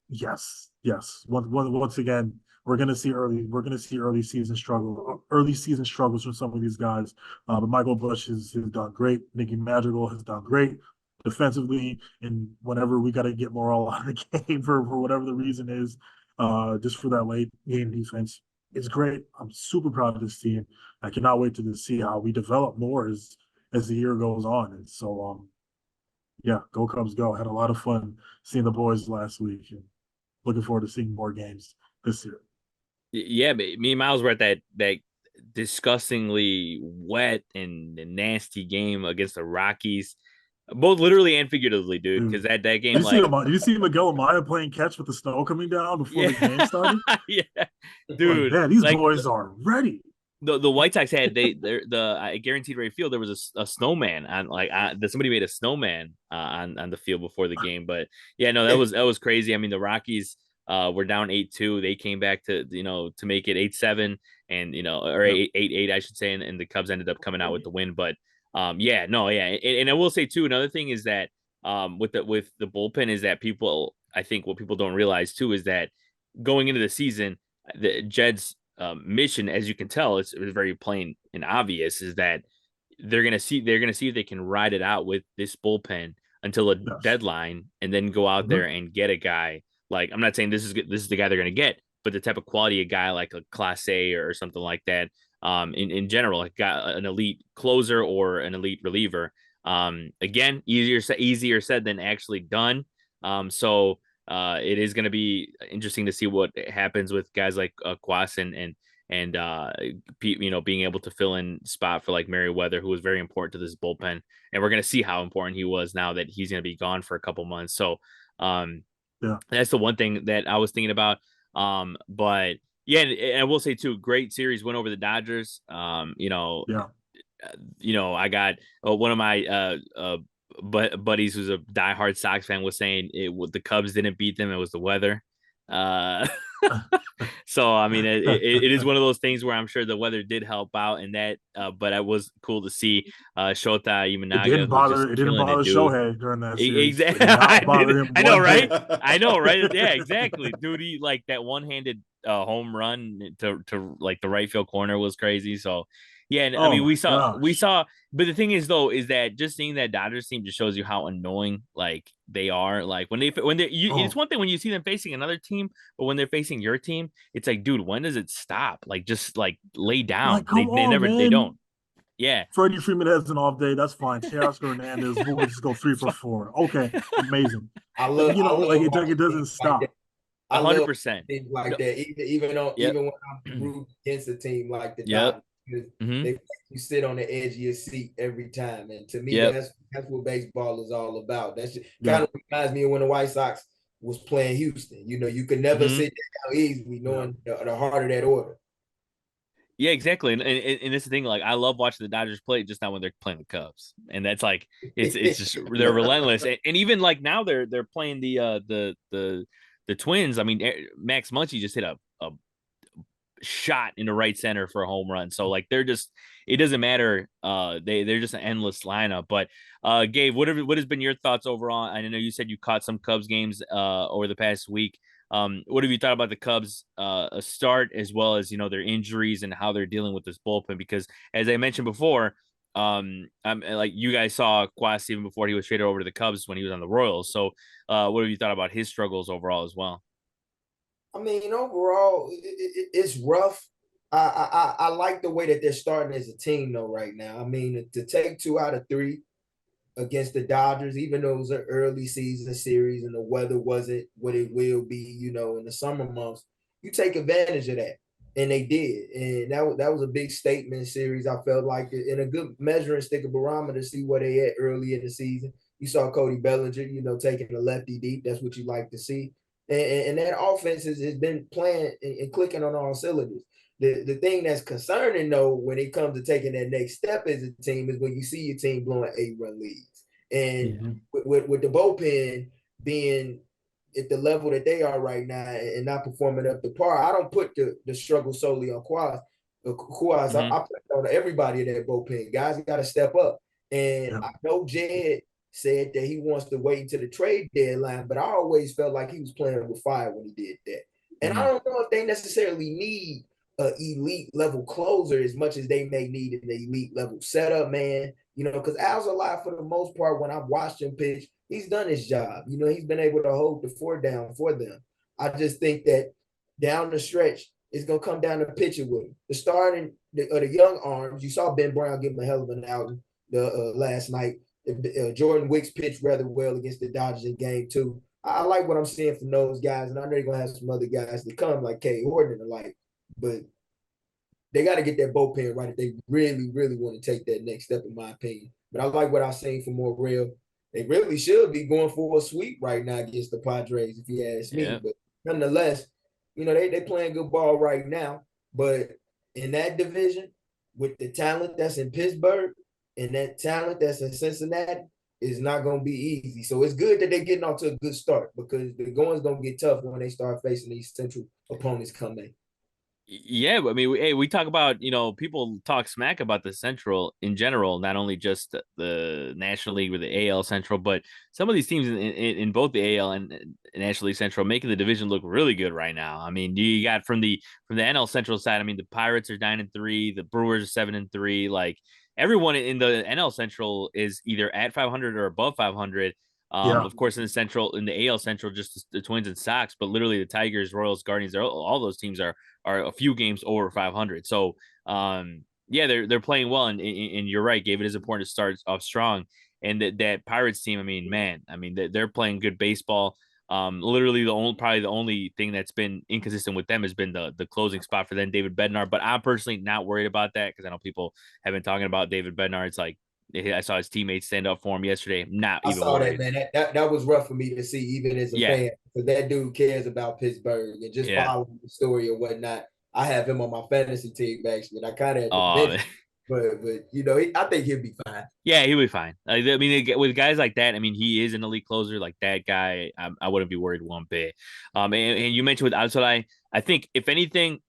yes, yes. Once again, we're gonna see early season struggles from some of these guys. But Michael Bush has done great. Nicky Madrigal has done great defensively, and whenever we got to get more all out of the game for whatever the reason is, just for that late game defense, it's great. I'm super proud of this team. I cannot wait to see how we develop more as the year goes on. And so, yeah, go Cubs, go! Had a lot of fun seeing the boys last week, and looking forward to seeing more games this year. yeah. But me and Miles were at that disgustingly wet and nasty game against the Rockies, both literally and figuratively, dude. Because Dude, that game, like, did you see Miguel Amaya playing catch with the snow coming down before yeah, the game started? yeah, Like, dude. man, these Like boys are ready. the White Sox had the I guaranteed rate field there was a snowman on somebody made a snowman on the field before the game. But yeah, no, that was crazy. I mean, the Rockies were down 8-2. They came back to make it 8-7, and or Yep. 8-8 I should say, and the Cubs ended up coming out with the win. But yeah, no, yeah, and I will say too, another thing is that with the bullpen is that people, I think what people don't realize too is that going into the season, the Jed's mission, as you can tell, it's very plain and obvious, is that they're gonna see if they can ride it out with this bullpen until a Yes. deadline, and then go out Mhm. there and get a guy. Like, I'm not saying this is the guy they're gonna get, but the type of quality a guy like a Class A or something like that. In general, like got an elite closer or an elite reliever. Again, easier said than actually done. So it is going to be interesting to see what happens with guys like Quas and being able to fill in spot for like Merriweather, who was very important to this bullpen, and we're going to see how important he was now that he's going to be gone for a couple months. So um, Yeah. that's the one thing that I was thinking about. But yeah, and I will say too, great series win over the Dodgers. Yeah. I got one of my buddies who's a diehard Sox fan was saying the Cubs didn't beat them; it was the weather. Uh, so I mean, it is one of those things where I'm sure the weather did help out in that. But it was cool to see Shota Imanaga, who's just It didn't killing it, bother dude. Shohei during that series. It Exactly. did not bother him I know, one right? bit. I know, right? Yeah, exactly. Dude, he like that one-handed home run to like the right field corner was crazy. So yeah, and I Oh mean my we gosh. saw, but the thing is though, is that just seeing that Dodgers team just shows you how annoying like they are. Like it's Oh, one thing when you see them facing another team, but when they're facing your team, it's like, dude, when does it stop? Like just like lay like down. They come they on, never they man. don't. Yeah. Freddie Freeman has an off day. That's fine. Teoscar Hernandez, we'll just go 3 for 4. Okay, amazing. You I know, love it watching doesn't things like that. stop. I love 100%. things like No. that. Yep. Even when I'm rooting against a team like the Yep. Dodgers, because Hmm. they make you sit on the edge of your seat every time. And to me, Yep. that's what baseball is all about. That's Yeah. kind of reminds me of when the White Sox was playing Houston. You know, you could never Hmm. sit down easily, knowing the heart of that order. Yeah, exactly. And it's the thing, like I love watching the Dodgers play, just not when they're playing the Cubs. And that's like it's just they're relentless. And even like now they're playing the Twins. I mean, Max Muncy just hit a shot into right center for a home run. So like they're just it doesn't matter. They're just an endless lineup. But Gabe, what has been your thoughts overall? I know you said you caught some Cubs games over the past week. What have you thought about the Cubs start as well as their injuries and how they're dealing with this bullpen? Because as I mentioned before, I'm like you guys saw Quas even before he was traded over to the Cubs when he was on the Royals. So what have you thought about his struggles overall as well? I mean, overall, it's rough. I like the way that they're starting as a team, though, right now. I mean, to take 2 out of 3 against the Dodgers, even though it was an early season series and the weather wasn't what it will be, in the summer months, you take advantage of that. And they did. And that was a big statement series. I felt like in a good measuring stick of barometer to see where they at early in the season. You saw Cody Bellinger, taking a lefty deep. That's what you like to see. And that offense has been playing and clicking on all cylinders. The thing that's concerning though, when it comes to taking that next step as a team, is when you see your team blowing 8-run leads. And Mhm. with the bullpen being at the level that they are right now and not performing up to par, I don't put the struggle solely on Quaz. Mm-hmm. I put it on everybody in that bullpen. Guys got to step up. And Yeah. I know Jed said that he wants to wait until the trade deadline, but I always felt like he was playing with fire when he did that. And I Mm-hmm. don't know if they necessarily need an elite level closer as much as they may need an elite level setup, man. Because Alzolay, for the most part, when I've watched him pitch, he's done his job. He's been able to hold the fort down for them. I just think that down the stretch, it's gonna come down to pitching with him. The starting the young arms, you saw Ben Brown give him a hell of an outing last night. Jordan Wicks pitched rather well against the Dodgers in Game 2. I like what I'm seeing from those guys, and I know they're gonna have some other guys to come, like Kay Horton and the like. But they got to get that bullpen right if they really, really want to take that next step, in my opinion. But I like what I've seen from Morel. They really should be going for a sweep right now against the Padres, if you ask Yeah. me. But nonetheless, they playing good ball right now. But in that division, with the talent that's in Pittsburgh and that talent that's in Cincinnati, is not going to be easy. So it's good that they're getting off to a good start, because the going's going to get tough when they start facing these central opponents coming. Yeah, I mean, we talk about, people talk smack about the Central in general, not only just the National League with the AL Central, but some of these teams in both the AL and National League Central making the division look really good right now. I mean, you got from the NL Central side, I mean, the Pirates are 9-3, the Brewers are 7-3. Like everyone in the NL Central is either at 500 or above 500. Yeah. Of course, in the AL Central, just the Twins and Sox, but literally the Tigers, Royals, Guardians, all those teams are a few games over 500. So, yeah, they're playing well, and you're right, Gabe. It is important to start off strong. And that Pirates team, I mean, man, I mean they're playing good baseball. Literally probably the only thing that's been inconsistent with them has been the closing spot for them, David Bednar. But I'm personally not worried about that because I know people have been talking about David Bednar. It's like I saw his teammates stand up for him yesterday. Not I even saw that, worried. man. That was rough for me to see, even as a Yeah, fan, because that dude cares about Pittsburgh and just yeah. following the story and whatnot. I have him on my fantasy team actually, and I kind of had to Oh, bench, but I think he'll be fine. yeah, he'll be fine. I mean, with guys like that, I mean, he is an elite closer. Like that guy, I wouldn't be worried one bit. And you mentioned with Alzolay, I think if anything,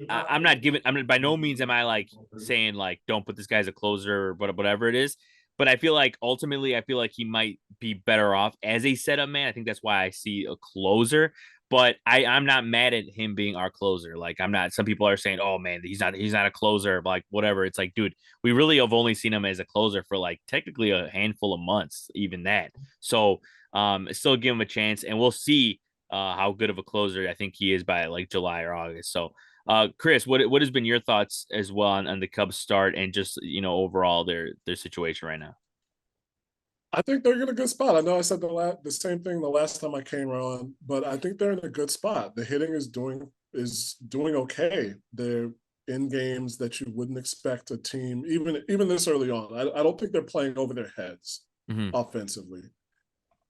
I'm not giving. I'm by no means am I like saying like don't put this guy as a closer or whatever it is. But I feel like ultimately, I feel like he might be better off as a setup man. I think that's why I see a closer. But I'm not mad at him being our closer. Like I'm not. Some people are saying, "Oh man, he's not a closer." Like whatever. It's like, dude, we really have only seen him as a closer for like technically a handful of months, even that. So still give him a chance, and we'll see how good of a closer I think he is by like July or August. So Chris, what has been your thoughts as well on the Cubs start and just overall their situation right now? I think they're in a good spot. I know I said the same thing the last time I came on, but I think they're in a good spot. The hitting is doing okay. They're in games that you wouldn't expect a team, even this early on. I don't think they're playing over their heads Mm-hmm. offensively.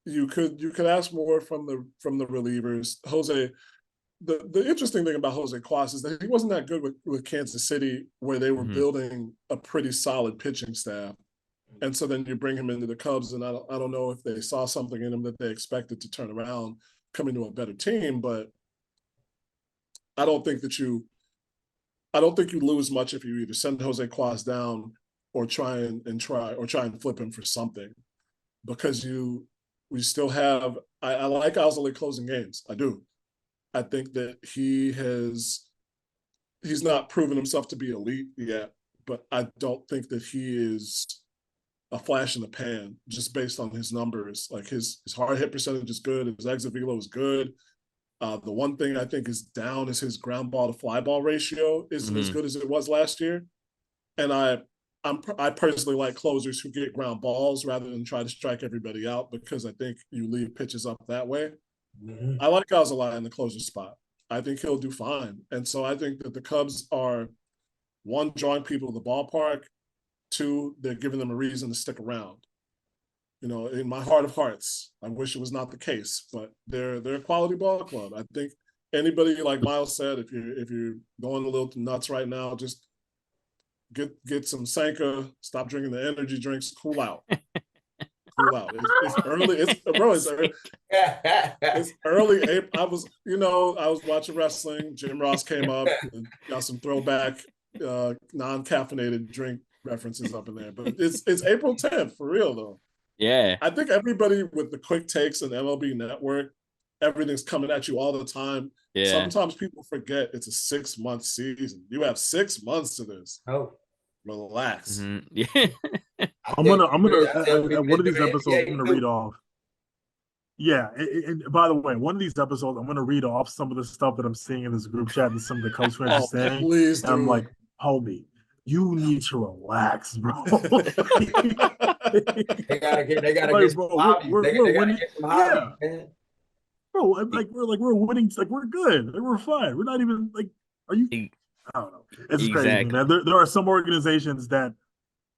You could ask more from the relievers. Jose, the interesting thing about Jose Cuas is that he wasn't that good with Kansas City, where they were Mm-hmm. building a pretty solid pitching staff. And so then you bring him into the Cubs, and I don't know if they saw something in him that they expected to turn around, come into a better team. But I don't think that you I don't think you lose much if you either send Jose Cuas down or try and flip him for something, because we still have. I like Alzolay closing games. I do. I think that he's not proven himself to be elite yet, but I don't think that he is a flash in the pan just based on his numbers. Like his hard hit percentage is good, his exit velo is good. The one thing I think is down is his ground ball to fly ball ratio isn't as Mm-hmm. good as it was last year. And I personally like closers who get ground balls rather than try to strike everybody out, because I think you leave pitches up that way. Mhm. I like Alzolay in the closer spot. I think he'll do fine. And so I think that the Cubs are, one, drawing people to the ballpark. Two, they're giving them a reason to stick around. In my heart of hearts, I wish it was not the case, but they're a quality ball club. I think anybody, like Miles said, if you're going a little nuts right now, just get some Sanka, stop drinking the energy drinks, cool out. Cool out. It's early. It's early April. I was watching wrestling. Jim Ross came up and got some throwback non-caffeinated drink references up in there. But it's April 10th for real though. Yeah. I think everybody with the quick takes and MLB Network, everything's coming at you all the time. Yeah. Sometimes people forget it's a 6-month season. You have 6 months to this. Oh, Relax. Mm-hmm. Yeah. I tell people one that of these do episodes I'm NBA gonna too. read off. Yeah, and by the way, one of these episodes I'm gonna read off some of the stuff that I'm seeing in this group chat that some of the Cubs fans are Oh, saying, please and I'm do. like, homie, you need to relax, bro. They gotta get some bro, hobbies. we're They gotta winning. get some hobbies, Yeah, man. bro, we're winning. Like we're good. Like, we're fine. We're not even like. Are you? I don't know. It's just crazy, Exactly. man. There are some organizations that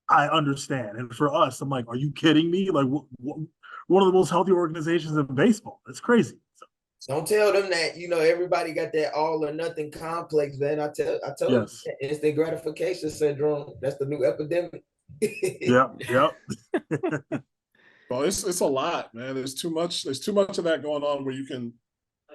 I understand, and for us, I'm like, are you kidding me? Like, one of the most healthy organizations in baseball. It's crazy. Don't tell them that everybody got that all or nothing complex, man. I told Yes. you, instant gratification syndrome. That's the new epidemic. Yep. Well, it's a lot, man. There's too much of that going on where you can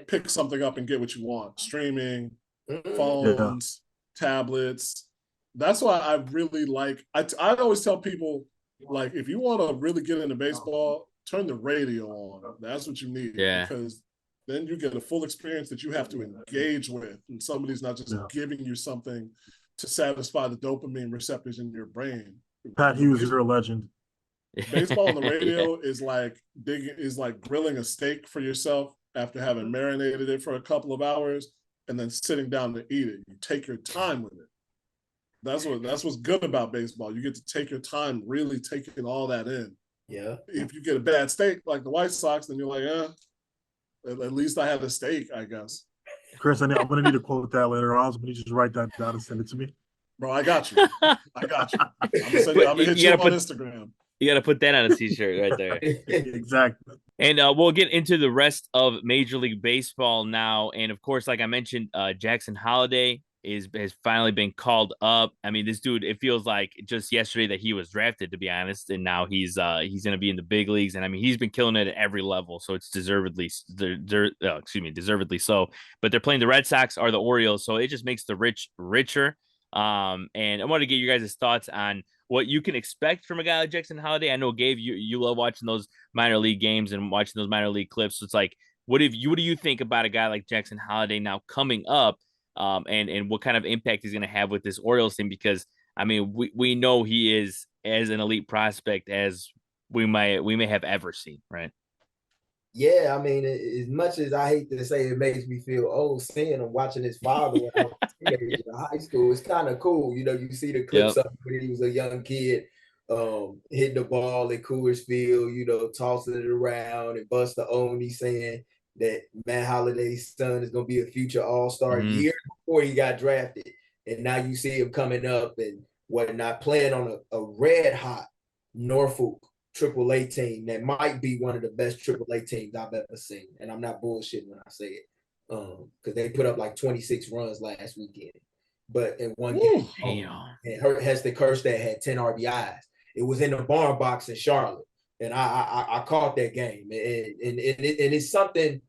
pick something up and get what you want. Streaming, Yeah. phones, tablets. That's why I really like. I always tell people, like, if you want to really get into baseball, turn the radio on. That's what you need, Yeah. because then you get a full experience that you have to engage with, and somebody's not just giving you something to satisfy the dopamine receptors in your brain. Pat Hughes, you're a legend. Baseball on the Yeah. radio is like grilling a steak for yourself after having marinated it for a couple of hours and then sitting down to eat it. You take your time with it. That's what's good about baseball. You get to take your time really taking all that in. Yeah. If you get a bad steak like the White Sox, then you're like, at least I had a steak, I guess. Chris, I'm going to need to quote that later on. So you just write that down and send it to me. Bro, I got you. I'm gonna hit you up on Instagram. You got to put that on a t-shirt right there. Exactly. And we'll get into the rest of Major League Baseball now. And of course, like I mentioned, Jackson Holliday has finally been called up. I mean, this dude, it feels like just yesterday that he was drafted, to be honest, and now he's going to be in the big leagues. And I mean, he's been killing it at every level, so it's deservedly so. But they're playing the Red Sox or the Orioles, so it just makes the rich richer. And I want to get you guys' thoughts on what you can expect from a guy like Jackson Holliday. I know, Gabe, you love watching those minor league games and watching those minor league clips. So it's like, what do you think about a guy like Jackson Holliday now coming up, and what kind of impact he's going to have with this Orioles team? Because I mean, we know he is as an elite prospect as we may have ever seen, right? Yeah, I mean, as much as I hate to say it makes me feel old seeing him watching his father when I was a teenager in high school, it's kind of cool. You know, you see the clips Yep. of him when he was a young kid, hitting the ball at Coors Field, you know, tossing it around, and Buster Olney saying that Matt Holliday's son is going to be a future All-Star Mm-hmm. years before he got drafted. And now you see him coming up and whatnot, playing on a red hot Norfolk AAA team that might be one of the best AAA teams I've ever seen. And I'm not bullshitting when I say it. Because they put up like 26 runs last weekend. But in one game, Damn. and Heston Kjerstad had 10 RBIs. It was in the barn box in Charlotte. And I caught that game. And it's something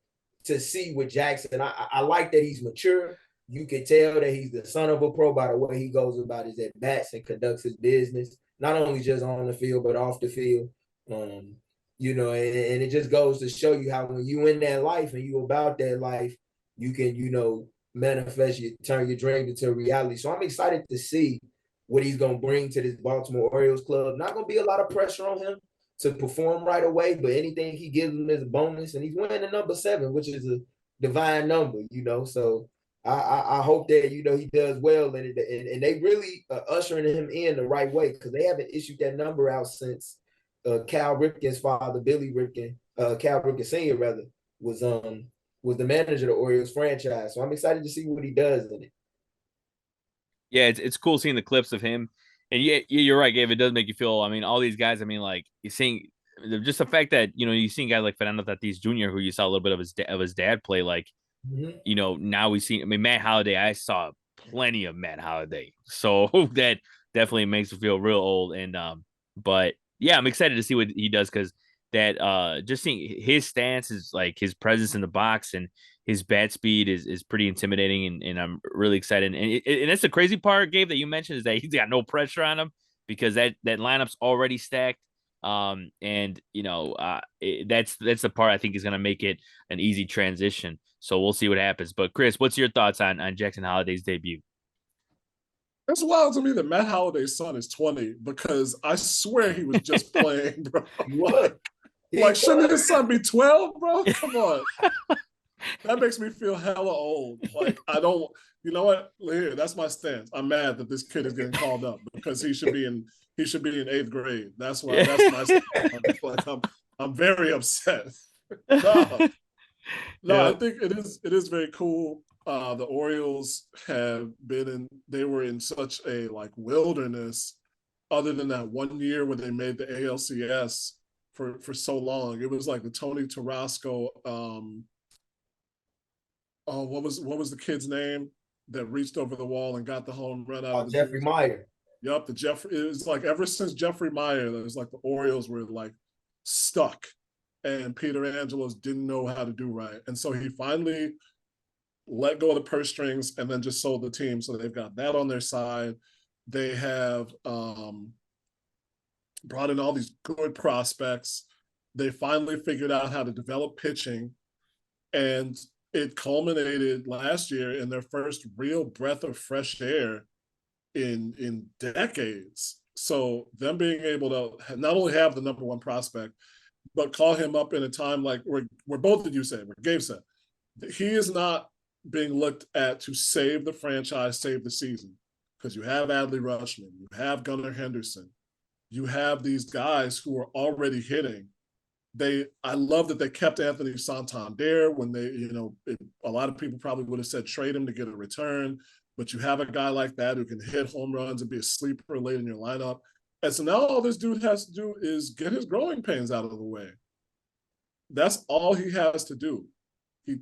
to see with Jackson. I like that he's mature. You can tell that he's the son of a pro by the way he goes about his at bats and conducts his business, not only just on the field but off the field. You know, and it just goes to show you how when you in that life and you about that life, you can, you know, manifest you turn your dreams into reality. So I'm excited to see what he's gonna bring to this Baltimore Orioles club. Not gonna be a lot of pressure on him to perform right away, but anything he gives him is a bonus, and he's winning the number 7, which is a divine number, you know. So I hope that, you know, he does well in it, and they really ushering him in the right way because they haven't issued that number out since Cal Ripken's father, Billy Ripken, Cal Ripken Sr. rather, was the manager of the Orioles franchise. So I'm excited to see what he does in it. Yeah, it's cool seeing the clips of him. And yeah, you're right, Gabe. It does make you feel. I mean, all these guys. I mean, like you're seeing just the fact that you see guys like Fernando Tatis Jr., who you saw a little bit of his dad play. Like now we see. I mean, Matt Holliday. I saw plenty of Matt Holliday, so that definitely makes me feel real old. And but yeah, I'm excited to see what he does because that just seeing his stance is like his presence in the box and his bat speed is pretty intimidating, and I'm really excited. And that's the crazy part, Gabe, that you mentioned is that he's got no pressure on him because that lineup's already stacked. And that's the part I think is gonna make it an easy transition. So we'll see what happens. But Chris, what's your thoughts on Jackson Holliday's debut? It's wild to me that Matt Holliday's son is 20 because I swear he was just playing, bro. What? Like, shouldn't his son be 12, bro? Come on. That makes me feel hella old. Like, I don't, you know what? Here, that's my stance. I'm mad that this kid is getting called up because he should be in 8th grade. That's my stance. Like, I'm very upset. No, Yeah. I think it is very cool. The Orioles they were in such a like wilderness other than that one year when they made the ALCS for so long. It was like the Tony Tarasco what was the kid's name that reached over the wall and got the home run out of the Jeffrey Meyer. Yep, it was like ever since Jeffrey Meyer, it was like the Orioles were like stuck and Peter Angelos didn't know how to do right. And so he finally let go of the purse strings and then just sold the team. So they've got that on their side. They have brought in all these good prospects. They finally figured out how to develop pitching. And it culminated last year in their first real breath of fresh air in decades. So them being able to not only have the number 1 prospect, but call him up in a time like where both of you said, where Gabe said, he is not being looked at to save the franchise, save the season. Because you have Adley Rutschman, you have Gunnar Henderson, you have these guys who are already hitting. I love that they kept Anthony Santander when a lot of people probably would have said trade him to get a return, but you have a guy like that who can hit home runs and be a sleeper late in your lineup. And so now all this dude has to do is get his growing pains out of the way. That's all he has to do.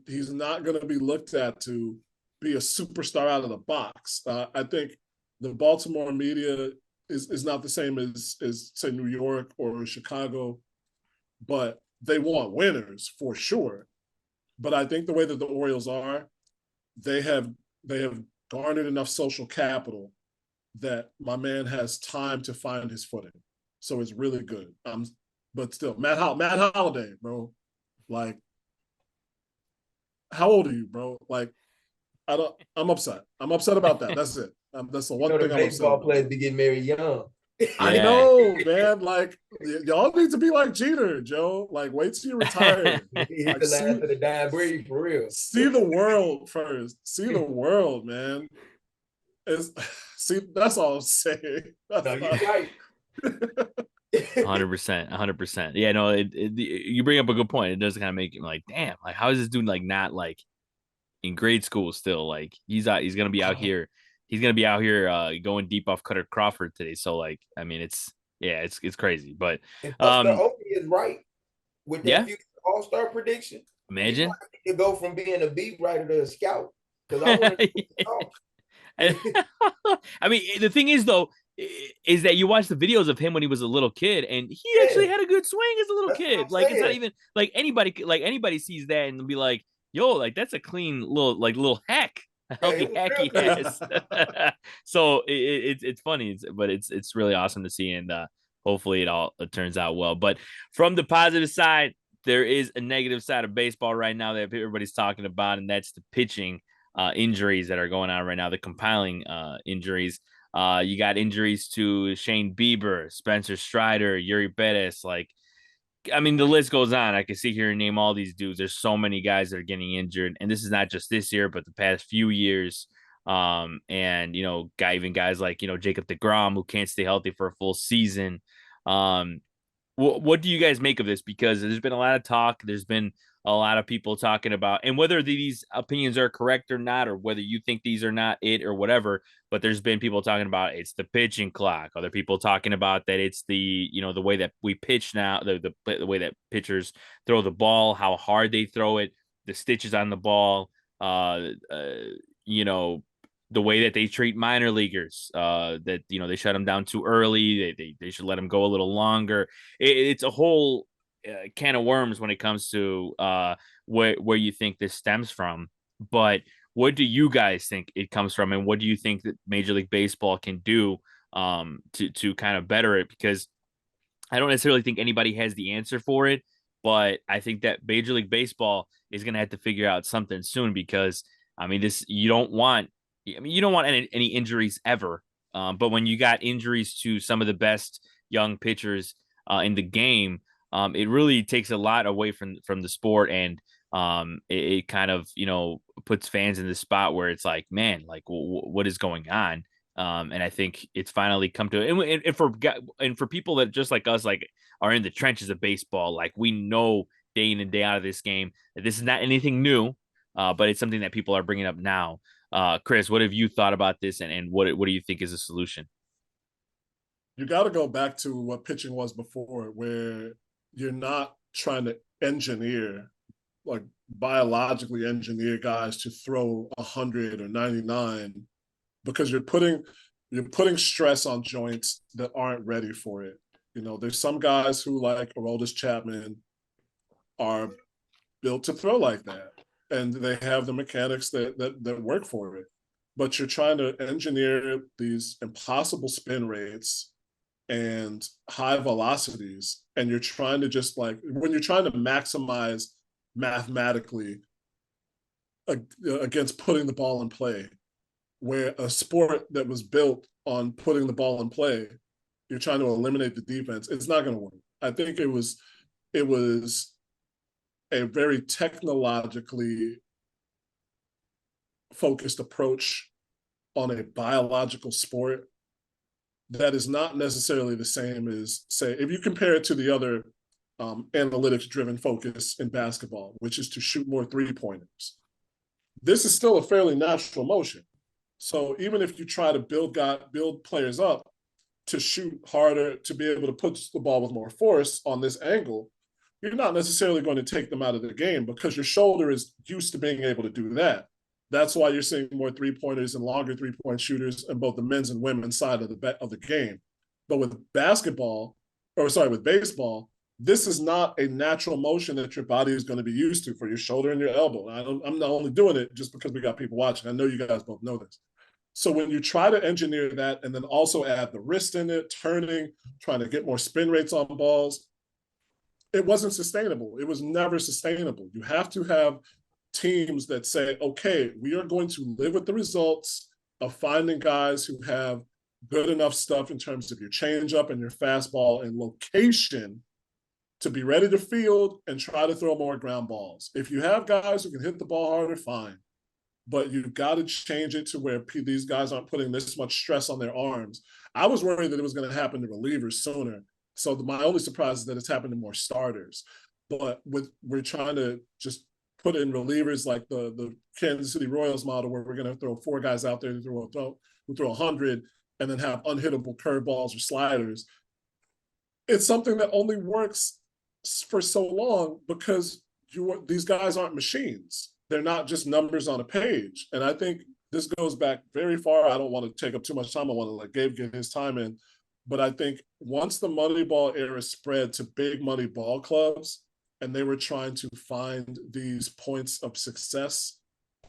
He's not going to be looked at to be a superstar out of the box. I think the Baltimore media is not the same as say New York or Chicago, but they want winners for sure. But I think the way that the Orioles are, they have garnered enough social capital that my man has time to find his footing. So it's really good. But still, Matt Holliday, bro. Like, how old are you, bro? Like, I'm upset. I'm upset about that. That's it. That's the one thing I'm upset baseball about. players be getting married young. I Yeah. know, man. Like y'all need to be like Jeter, Joe. Like wait till you retire. He hit Like the last of the dying breed for real. see the world first. See the world, man. It's, see, that's all I'm saying. No, you're right. 100%, 100%. Yeah, no, you bring up a good point. It does kind of make you like, damn, like how is this dude like not like in grade school still? Like he's gonna be out here. He's gonna be out here going deep off Cutter Crawford today. So like, I mean, it's crazy. But And Buster Olney is right with that yeah, future All-Star prediction. He imagine. might need to go from being a beat writer to a scout. Because I want to talk. I mean, the thing is though, is that you watch the videos of him when he was a little kid, and he actually Yeah, had a good swing as a little that's what I'm kid. Like it's not saying. even like anybody sees that and be like, "Yo, like that's a clean little hack, a Yeah, he healthy was hack real he good. has." So it's funny, but it's really awesome to see, and hopefully it turns out well. But from the positive side, there is a negative side of baseball right now that everybody's talking about, and that's the pitching injuries that are going on right now, the compiling injuries. You got injuries to Shane Bieber, Spencer Strider, Yuri Bettis. Like, I mean, the list goes on. I can sit here and name all these dudes. There's so many guys that are getting injured, and this is not just this year, but the past few years. And even guys like Jacob DeGrom who can't stay healthy for a full season. Um, what do you guys make of this? Because there's been a lot of talk. There's been a lot of people talking about, and whether these opinions are correct or not, or whether you think these are not it or whatever. But there's been people talking about it's the pitching clock. Other people talking about that it's the way that we pitch now, the way that pitchers throw the ball, how hard they throw it, the stitches on the ball. You know, the way that they treat minor leaguers, that they shut them down too early. They should let them go a little longer. It's a whole can of worms when it comes to where you think this stems from. But what do you guys think it comes from, and what do you think that Major League Baseball can do to kind of better it? Because I don't necessarily think anybody has the answer for it, but I think that Major League Baseball is going to have to figure out something soon because I mean, you don't want. I mean, you don't want any injuries ever. But when you got injuries to some of the best young pitchers in the game, it really takes a lot away from the sport, and it kind of puts fans in the spot where it's like, man, like what is going on? And I think it's finally come to it. And for people that just like us, like are in the trenches of baseball, like we know day in and day out of this game that this is not anything new, but it's something that people are bringing up now. Chris, what have you thought about this, and what do you think is a solution? You got to go back to what pitching was before, where you're not trying to engineer, like biologically engineer guys to throw 100 or 99 because you're putting stress on joints that aren't ready for it. There's some guys who, like Aroldis Chapman, are built to throw like that, and they have the mechanics that work for it. But you're trying to engineer these impossible spin rates and high velocities, and you're trying to just like when you're trying to maximize mathematically against putting the ball in play, where a sport that was built on putting the ball in play, you're trying to eliminate the defense. It's not going to work. I think it was a very technologically focused approach on a biological sport that is not necessarily the same as, say, if you compare it to the other analytics driven focus in basketball, which is to shoot more 3-pointers. This is still a fairly natural motion. So even if you try to build players up to shoot harder, to be able to put the ball with more force on this angle, you're not necessarily going to take them out of the game because your shoulder is used to being able to do that. That's why you're seeing more 3-pointers and longer 3-point shooters in both the men's and women's side of the game. But with baseball, this is not a natural motion that your body is going to be used to for your shoulder and your elbow. I'm not only doing it just because we got people watching. I know you guys both know this. So when you try to engineer that and then also add the wrist in it, turning, trying to get more spin rates on balls, it wasn't sustainable. It was never sustainable. You have to have teams that say, okay, we are going to live with the results of finding guys who have good enough stuff in terms of your changeup and your fastball and location to be ready to field and try to throw more ground balls. If you have guys who can hit the ball harder, fine. But you've got to change it to where these guys aren't putting this much stress on their arms. I was worried that it was going to happen to relievers sooner. So my only surprise is that it's happened to more starters. But we're trying to just put in relievers like the Kansas City Royals model, where we're going to throw 4 guys out there who throw 100 and then have unhittable curveballs or sliders. It's something that only works for so long because these guys aren't machines. They're not just numbers on a page. And I think this goes back very far. I don't want to take up too much time. I want to let Gabe get his time in. But I think once the Moneyball era spread to big money ball clubs, and they were trying to find these points of success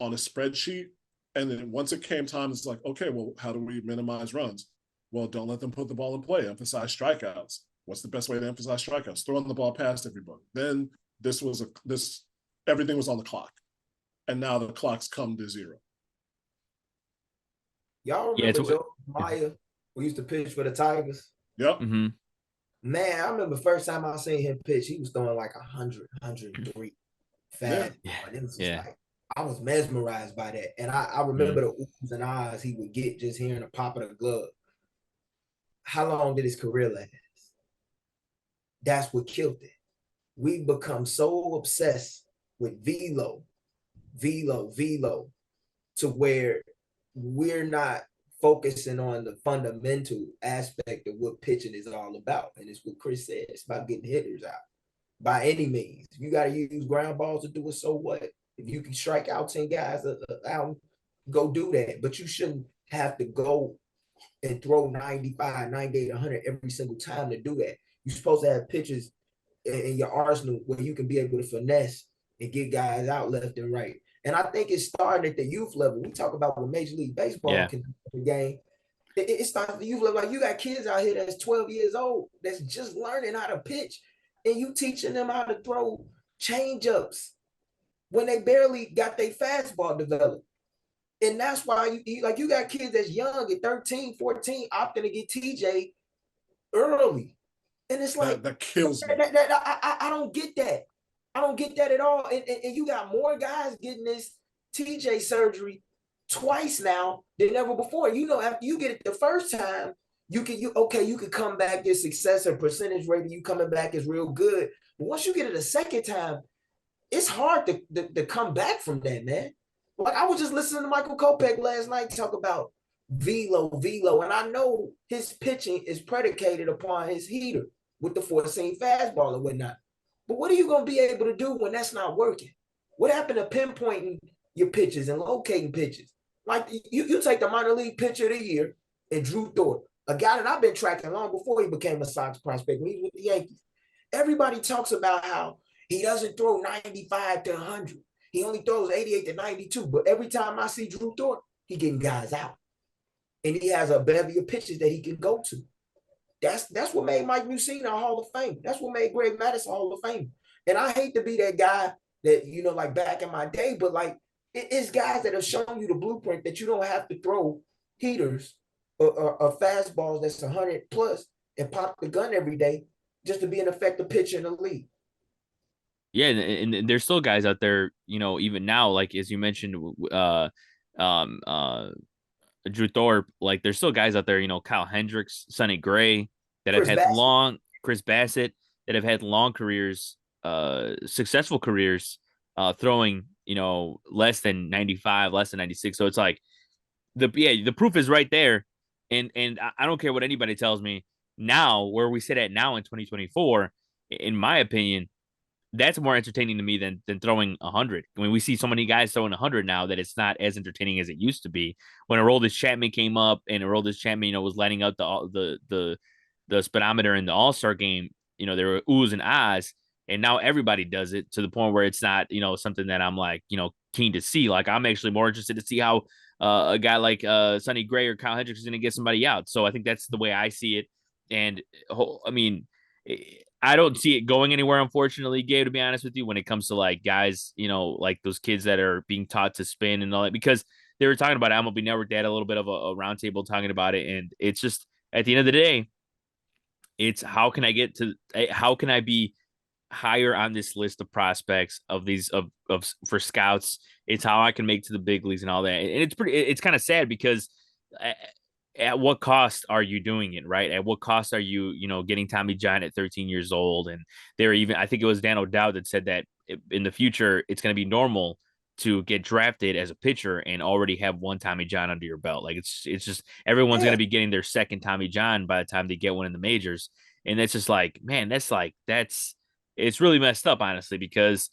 on a spreadsheet, and then once it came time, it's like, okay, well, how do we minimize runs? Well, don't let them put the ball in play. Emphasize strikeouts. What's the best way to emphasize strikeouts? Throwing the ball past everybody. Then everything was on the clock. And now the clock's come to 0. Y'all remember Joe Maya, who used to pitch for the Tigers? Yep. Mm-hmm. Man, I remember the first time I seen him pitch, he was throwing like 100, 103 fast. Yeah. And it was just like, I was mesmerized by that. And I remember the oohs and ahs he would get just hearing the pop of the glove. How long did his career last? That's what killed it. We've become so obsessed with velo, to where we're not focusing on the fundamental aspect of what pitching is all about. And it's what Chris said. It's about getting hitters out by any means. If you got to use ground balls to do it, so what? If you can strike out 10 guys out, go do that. But you shouldn't have to go and throw 95, 98, 100 every single time to do that. You're supposed to have pitches in your arsenal where you can be able to finesse and get guys out left and right. And I think it's starting at the youth level. We talk about what Major League Baseball can do in the game. It starts at the youth level. Like, you got kids out here that's 12 years old that's just learning how to pitch, and you teaching them how to throw change-ups when they barely got their fastball developed. And that's why you got kids that's young at 13, 14 opting to get TJ early. And it's like that kills me. I don't get that. I don't get that at all. And you got more guys getting this TJ surgery twice now than ever before. You know, after you get it the first time, you can come back. Your success or percentage rate of you coming back is real good. But once you get it a second time, it's hard to come back from that, man. Like, I was just listening to Michael Kopech last night talk about velo, and I know his pitching is predicated upon his heater with the 4-seam fastball and whatnot. But what are you going to be able to do when that's not working? What happened to pinpointing your pitches and locating pitches? Like, you take the minor league pitcher of the year and Drew Thorpe, a guy that I've been tracking long before he became a Sox prospect when he was with the Yankees. Everybody talks about how he doesn't throw 95 to 100. He only throws 88 to 92. But every time I see Drew Thorpe, he getting guys out. And he has a bevy of pitches that he can go to. That's what made Mike Mussina a Hall of Fame. That's what made Greg Maddux a Hall of Fame. And I hate to be that guy that, like back in my day, but like, it's guys that have shown you the blueprint that you don't have to throw heaters or fastballs that's 100 plus and pop the gun every day just to be an effective pitcher in the league. Yeah, and there's still guys out there, even now, like as you mentioned, Drew Thorpe, like there's still guys out there, Kyle Hendricks, Sonny Gray, that have had Chris Bassett, that have had long careers, successful careers, throwing, less than 95, less than 96. So it's like the proof is right there. And I don't care what anybody tells me now, where we sit at now in 2024, in my opinion, that's more entertaining to me than throwing 100. I mean, we see so many guys throwing 100 now that it's not as entertaining as it used to be. When Aroldis Chapman came up and Aroldis Chapman, was lighting up the speedometer in the All-Star game, there were oohs and ahs, and now everybody does it to the point where it's not, something that I'm like, keen to see. Like, I'm actually more interested to see how a guy like Sonny Gray or Kyle Hendricks is going to get somebody out. So I think that's the way I see it. And I mean, I don't see it going anywhere, unfortunately, Gabe, to be honest with you, when it comes to like guys, like those kids that are being taught to spin and all that, because they were talking about MLB Network. They had a little bit of a roundtable talking about it, and it's just at the end of the day, it's how can I be higher on this list of prospects of these of for scouts. It's how I can make to the big leagues and all that. And it's kind of sad because at what cost are you doing it, right? At what cost are you, getting Tommy John at 13 years old? And I think it was Dan O'Dowd that said that in the future, it's going to be normal to get drafted as a pitcher and already have one Tommy John under your belt. Like it's just everyone's going to be getting their second Tommy John by the time they get one in the majors. And that's just like, man, it's really messed up, honestly, because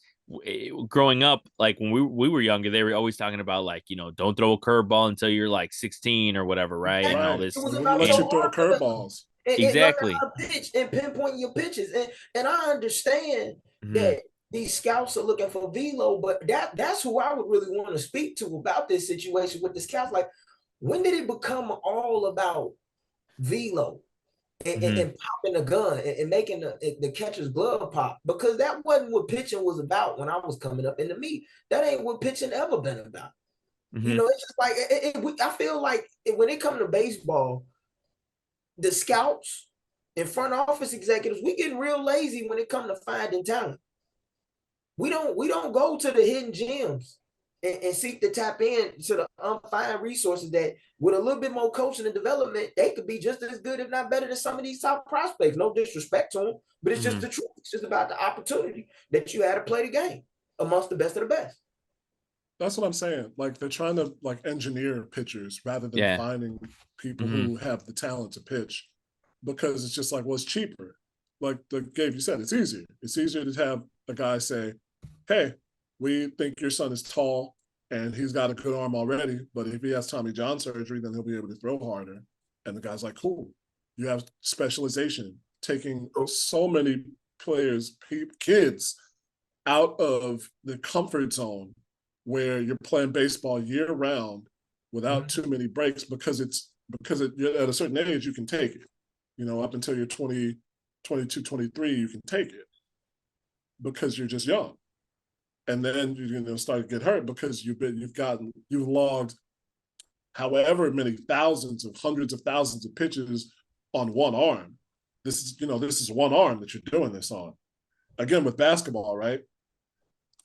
growing up, like when we were younger, they were always talking about like, don't throw a curveball until you're like 16 or whatever, right? And all Right. this. It was They wouldn't about let your you throw arm curveballs. and learning Exactly. how to pitch and pinpointing your pitches. And I understand Mhm. that these scouts are looking for velo, but that's who I would really want to speak to about this situation with the scouts. Like, when did it become all about velo Mhm. and popping a gun and making the catcher's glove pop? Because that wasn't what pitching was about when I was coming up. And to me, that ain't what pitching ever been about. Mhm. It's just like I feel like when it comes to baseball, the scouts and front office executives, we getting real lazy when it comes to finding talent. We don't go to the hidden gems and seek to tap in to the unfind resources that with a little bit more coaching and development, they could be just as good, if not better, than some of these top prospects. No disrespect to them, but it's just the truth. It's just about the opportunity that you had to play the game amongst the best of the best. That's what I'm saying. Like, they're trying to like engineer pitchers rather than Yeah. finding people who have the talent to pitch, because it's just like, well, it's cheaper. Like Gabe, you said, it's easier. It's easier to have a guy say, hey, we think your son is tall and he's got a good arm already, but if he has Tommy John surgery, then he'll be able to throw harder. And the guy's like, cool. You have specialization, taking so many players, kids out of the comfort zone where you're playing baseball year round without too many breaks, because at a certain age you can take it. Up until you're 20, 22, 23, you can take it because you're just young. And then you're start to get hurt because you've logged however many thousands of hundreds of thousands of pitches on one arm. This is one arm that you're doing this on. Again, with basketball, right?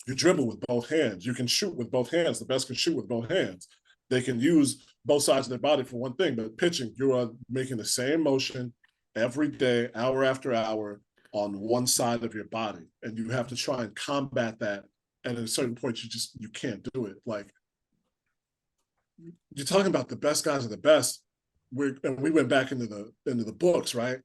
You dribble with both hands. You can shoot with both hands. The best can shoot with both hands. They can use both sides of their body for one thing, but pitching, you are making the same motion every day, hour after hour, on one side of your body. And you have to try and combat that. And at a certain point, you can't do it. Like, you're talking about the best guys are the best. We went back into the books, right?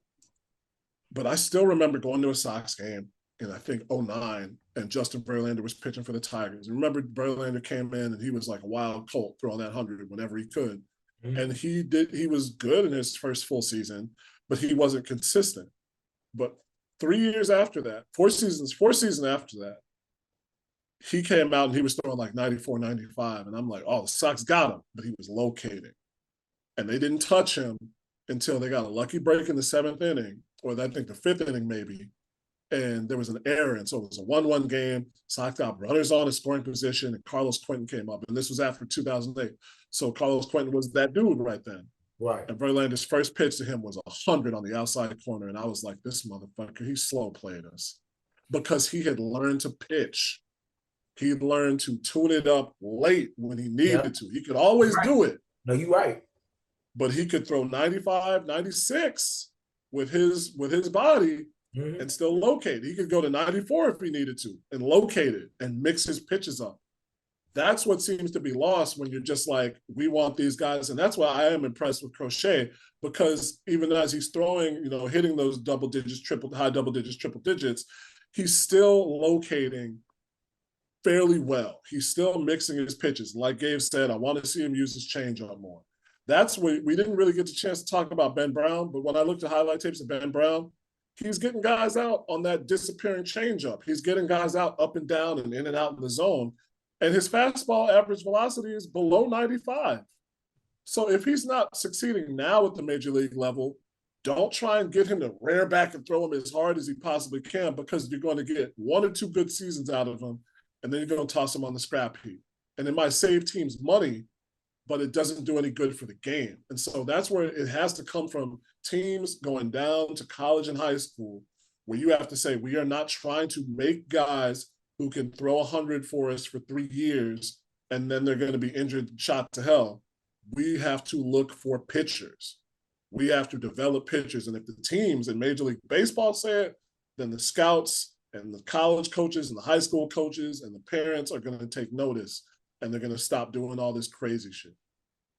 But I still remember going to a Sox game in, I think, 2009, and Justin Verlander was pitching for the Tigers. And remember, Verlander came in and he was like a wild colt, throwing that 100 whenever he could. And he was good in his first full season, but he wasn't consistent. But 3 years after that, four seasons after that, he came out and he was throwing like 94, 95. And I'm like, oh, the Sox got him, but he was locating. And they didn't touch him until they got a lucky break in the 7th inning, or I think the 5th inning maybe. And there was an error. And so it was a 1-1 game. Sox got runners on in scoring position, and Carlos Quentin came up. And this was after 2008. So Carlos Quentin was that dude right then. Right. And Verlander's first pitch to him was 100 on the outside corner. And I was like, this motherfucker, he slow played us. Because he had learned to pitch. He learned to tune it up late when he needed to. He could always do it. No, you're right. But he could throw 95, 96 with his body and still locate. He could go to 94 if he needed to and locate it and mix his pitches up. That's what seems to be lost when you're just like, we want these guys. And that's why I am impressed with Crochet, because even as he's throwing, hitting those high double digits, triple digits, he's still locating fairly well. He's still mixing his pitches. Like Gabe said, I want to see him use his changeup more. That's what we didn't really get the chance to talk about Ben Brown, but when I looked at highlight tapes of Ben Brown, he's getting guys out on that disappearing changeup. He's getting guys out up and down and in and out in the zone. And his fastball average velocity is below 95. So if he's not succeeding now at the major league level, don't try and get him to rear back and throw him as hard as he possibly can, because you're going to get 1 or 2 good seasons out of him, and then you're going to toss him on the scrap heap. And it might save teams money but it doesn't do any good for the game. And so that's where it has to come from, teams going down to college and high school, where you have to say, we are not trying to make guys who can throw 100 for us for 3 years and then they're going to be injured, shot to hell. We have to look for pitchers. We have to develop pitchers. And if the teams in Major League Baseball say it, then the scouts and the college coaches and the high school coaches and the parents are going to take notice, and they're going to stop doing all this crazy shit.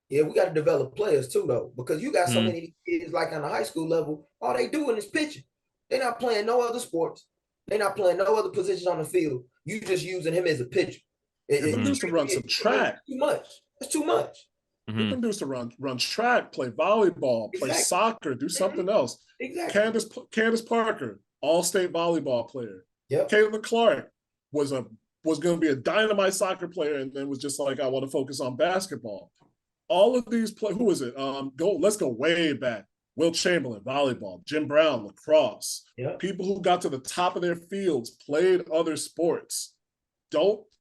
Yeah, we got to develop players too, though, because you got so many kids like on the high school level, all they doing is pitching. They're not playing no other sports. They're not playing no other positions on the field. You just using him as a pitcher. Them dudes to run some track. Too much. That's too much. Them dudes to run track, play volleyball, play soccer, do something else. Exactly. Candace Parker, all-state volleyball player. Yep. Caitlin Clark was going to be a dynamite soccer player, and then was just like, I want to focus on basketball. All of these who is it? Let's go way back. Will Chamberlain, volleyball. Jim Brown, lacrosse. Yep. People who got to the top of their fields played other sports.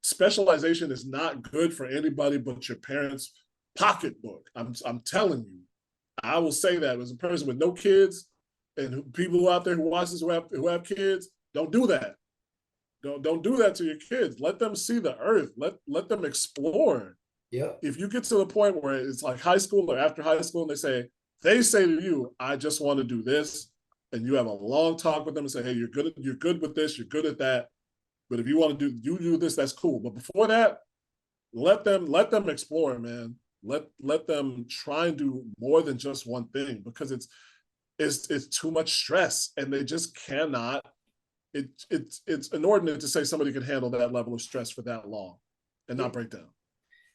Specialization is not good for anybody but your parents' pocketbook. I'm telling you. I will say that as a person with no kids, and people out there who watch this who have kids, don't do that. Don't do that to your kids. Let them see the earth. Let them explore. Yeah. If you get to the point where it's like high school or after high school, and they say to you, I just want to do this, and you have a long talk with them and say, hey, you're good with this, you're good at that. But if you want to do this, that's cool. But before that, let them explore, man. Let them try and do more than just one thing, because it's too much stress, and they just cannot. It's inordinate to say somebody can handle that level of stress for that long and not break down.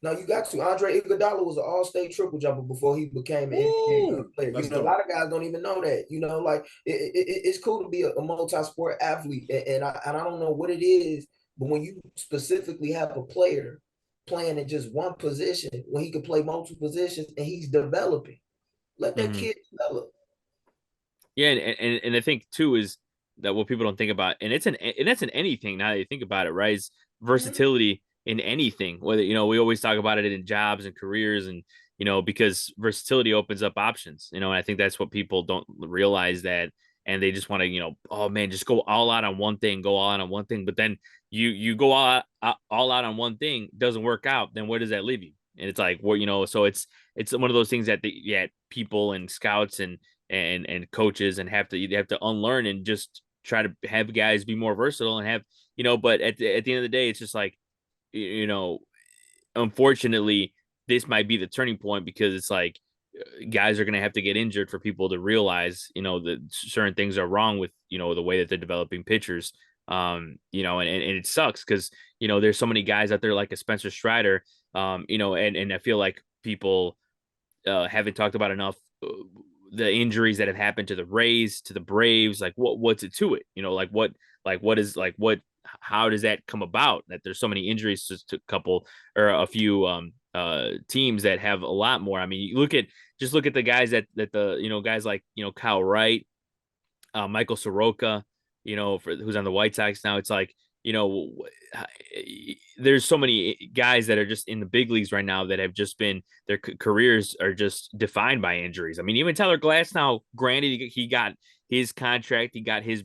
Now you got to. Andre Iguodala was an all-state triple jumper before he became an NBA player. A lot of guys don't even know that. Like it's cool to be a multi-sport athlete, and I don't know what it is, but when you specifically have a player playing in just one position, when he can play multiple positions and he's developing, let that kid develop. Yeah, and I think too is that what people don't think about, and that's in anything now that you think about it, right? Is versatility in anything, whether, we always talk about it in jobs and careers, and, because versatility opens up options, and I think that's what people don't realize, that, and they just want to, oh man, just go all out on one thing, but then you go all out on one thing, doesn't work out, then where does that leave you? And it's like, well, so it's one of those things that people and scouts and coaches and you have to unlearn, and just try to have guys be more versatile and have, but at the end of the day, it's just like, unfortunately, this might be the turning point, because it's like guys are going to have to get injured for people to realize, that certain things are wrong with, the way that they're developing pitchers. And it sucks, because, there's so many guys out there like a Spencer Strider, and I feel like people haven't talked about enough the injuries that have happened to the Rays, to the Braves. Like what's it to it? How does that come about, that there's so many injuries to a couple or a few teams that have a lot more? I mean, you look at the guys that the guys like Kyle Wright, Michael Soroka, who's on the White Sox now. It's like, there's so many guys that are just in the big leagues right now that have just been, their careers are just defined by injuries. I mean, even Tyler Glass now, granted, he got his contract, he got his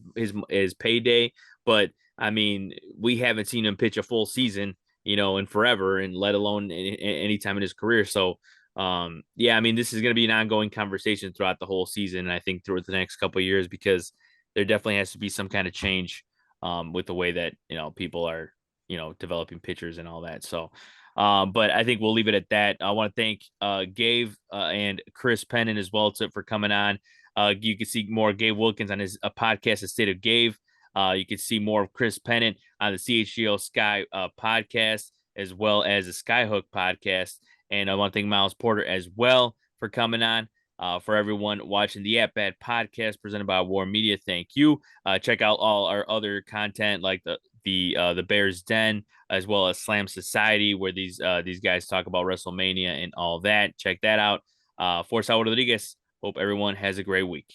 payday, but I mean, we haven't seen him pitch a full season, in forever, and let alone any time in his career. So, yeah, I mean, this is going to be an ongoing conversation throughout the whole season, and I think throughout the next couple of years, because there definitely has to be some kind of change with the way that, people are, developing pitchers and all that. So, but I think we'll leave it at that. I want to thank Gabe and Chris Pennant as well for coming on. You can see more of Gabe Wilkins on his podcast, The State of Gabe. You can see more of Chris Pennant on the CHGO Sky podcast, as well as the Skyhook podcast. And I want to thank Miles Porter as well for coming on. For everyone watching the At Bat podcast presented by War Media, thank you. Check out all our other content, like the Bears Den, as well as Slam Society, where these guys talk about WrestleMania and all that. Check that out. For Saul Rodriguez, hope everyone has a great week.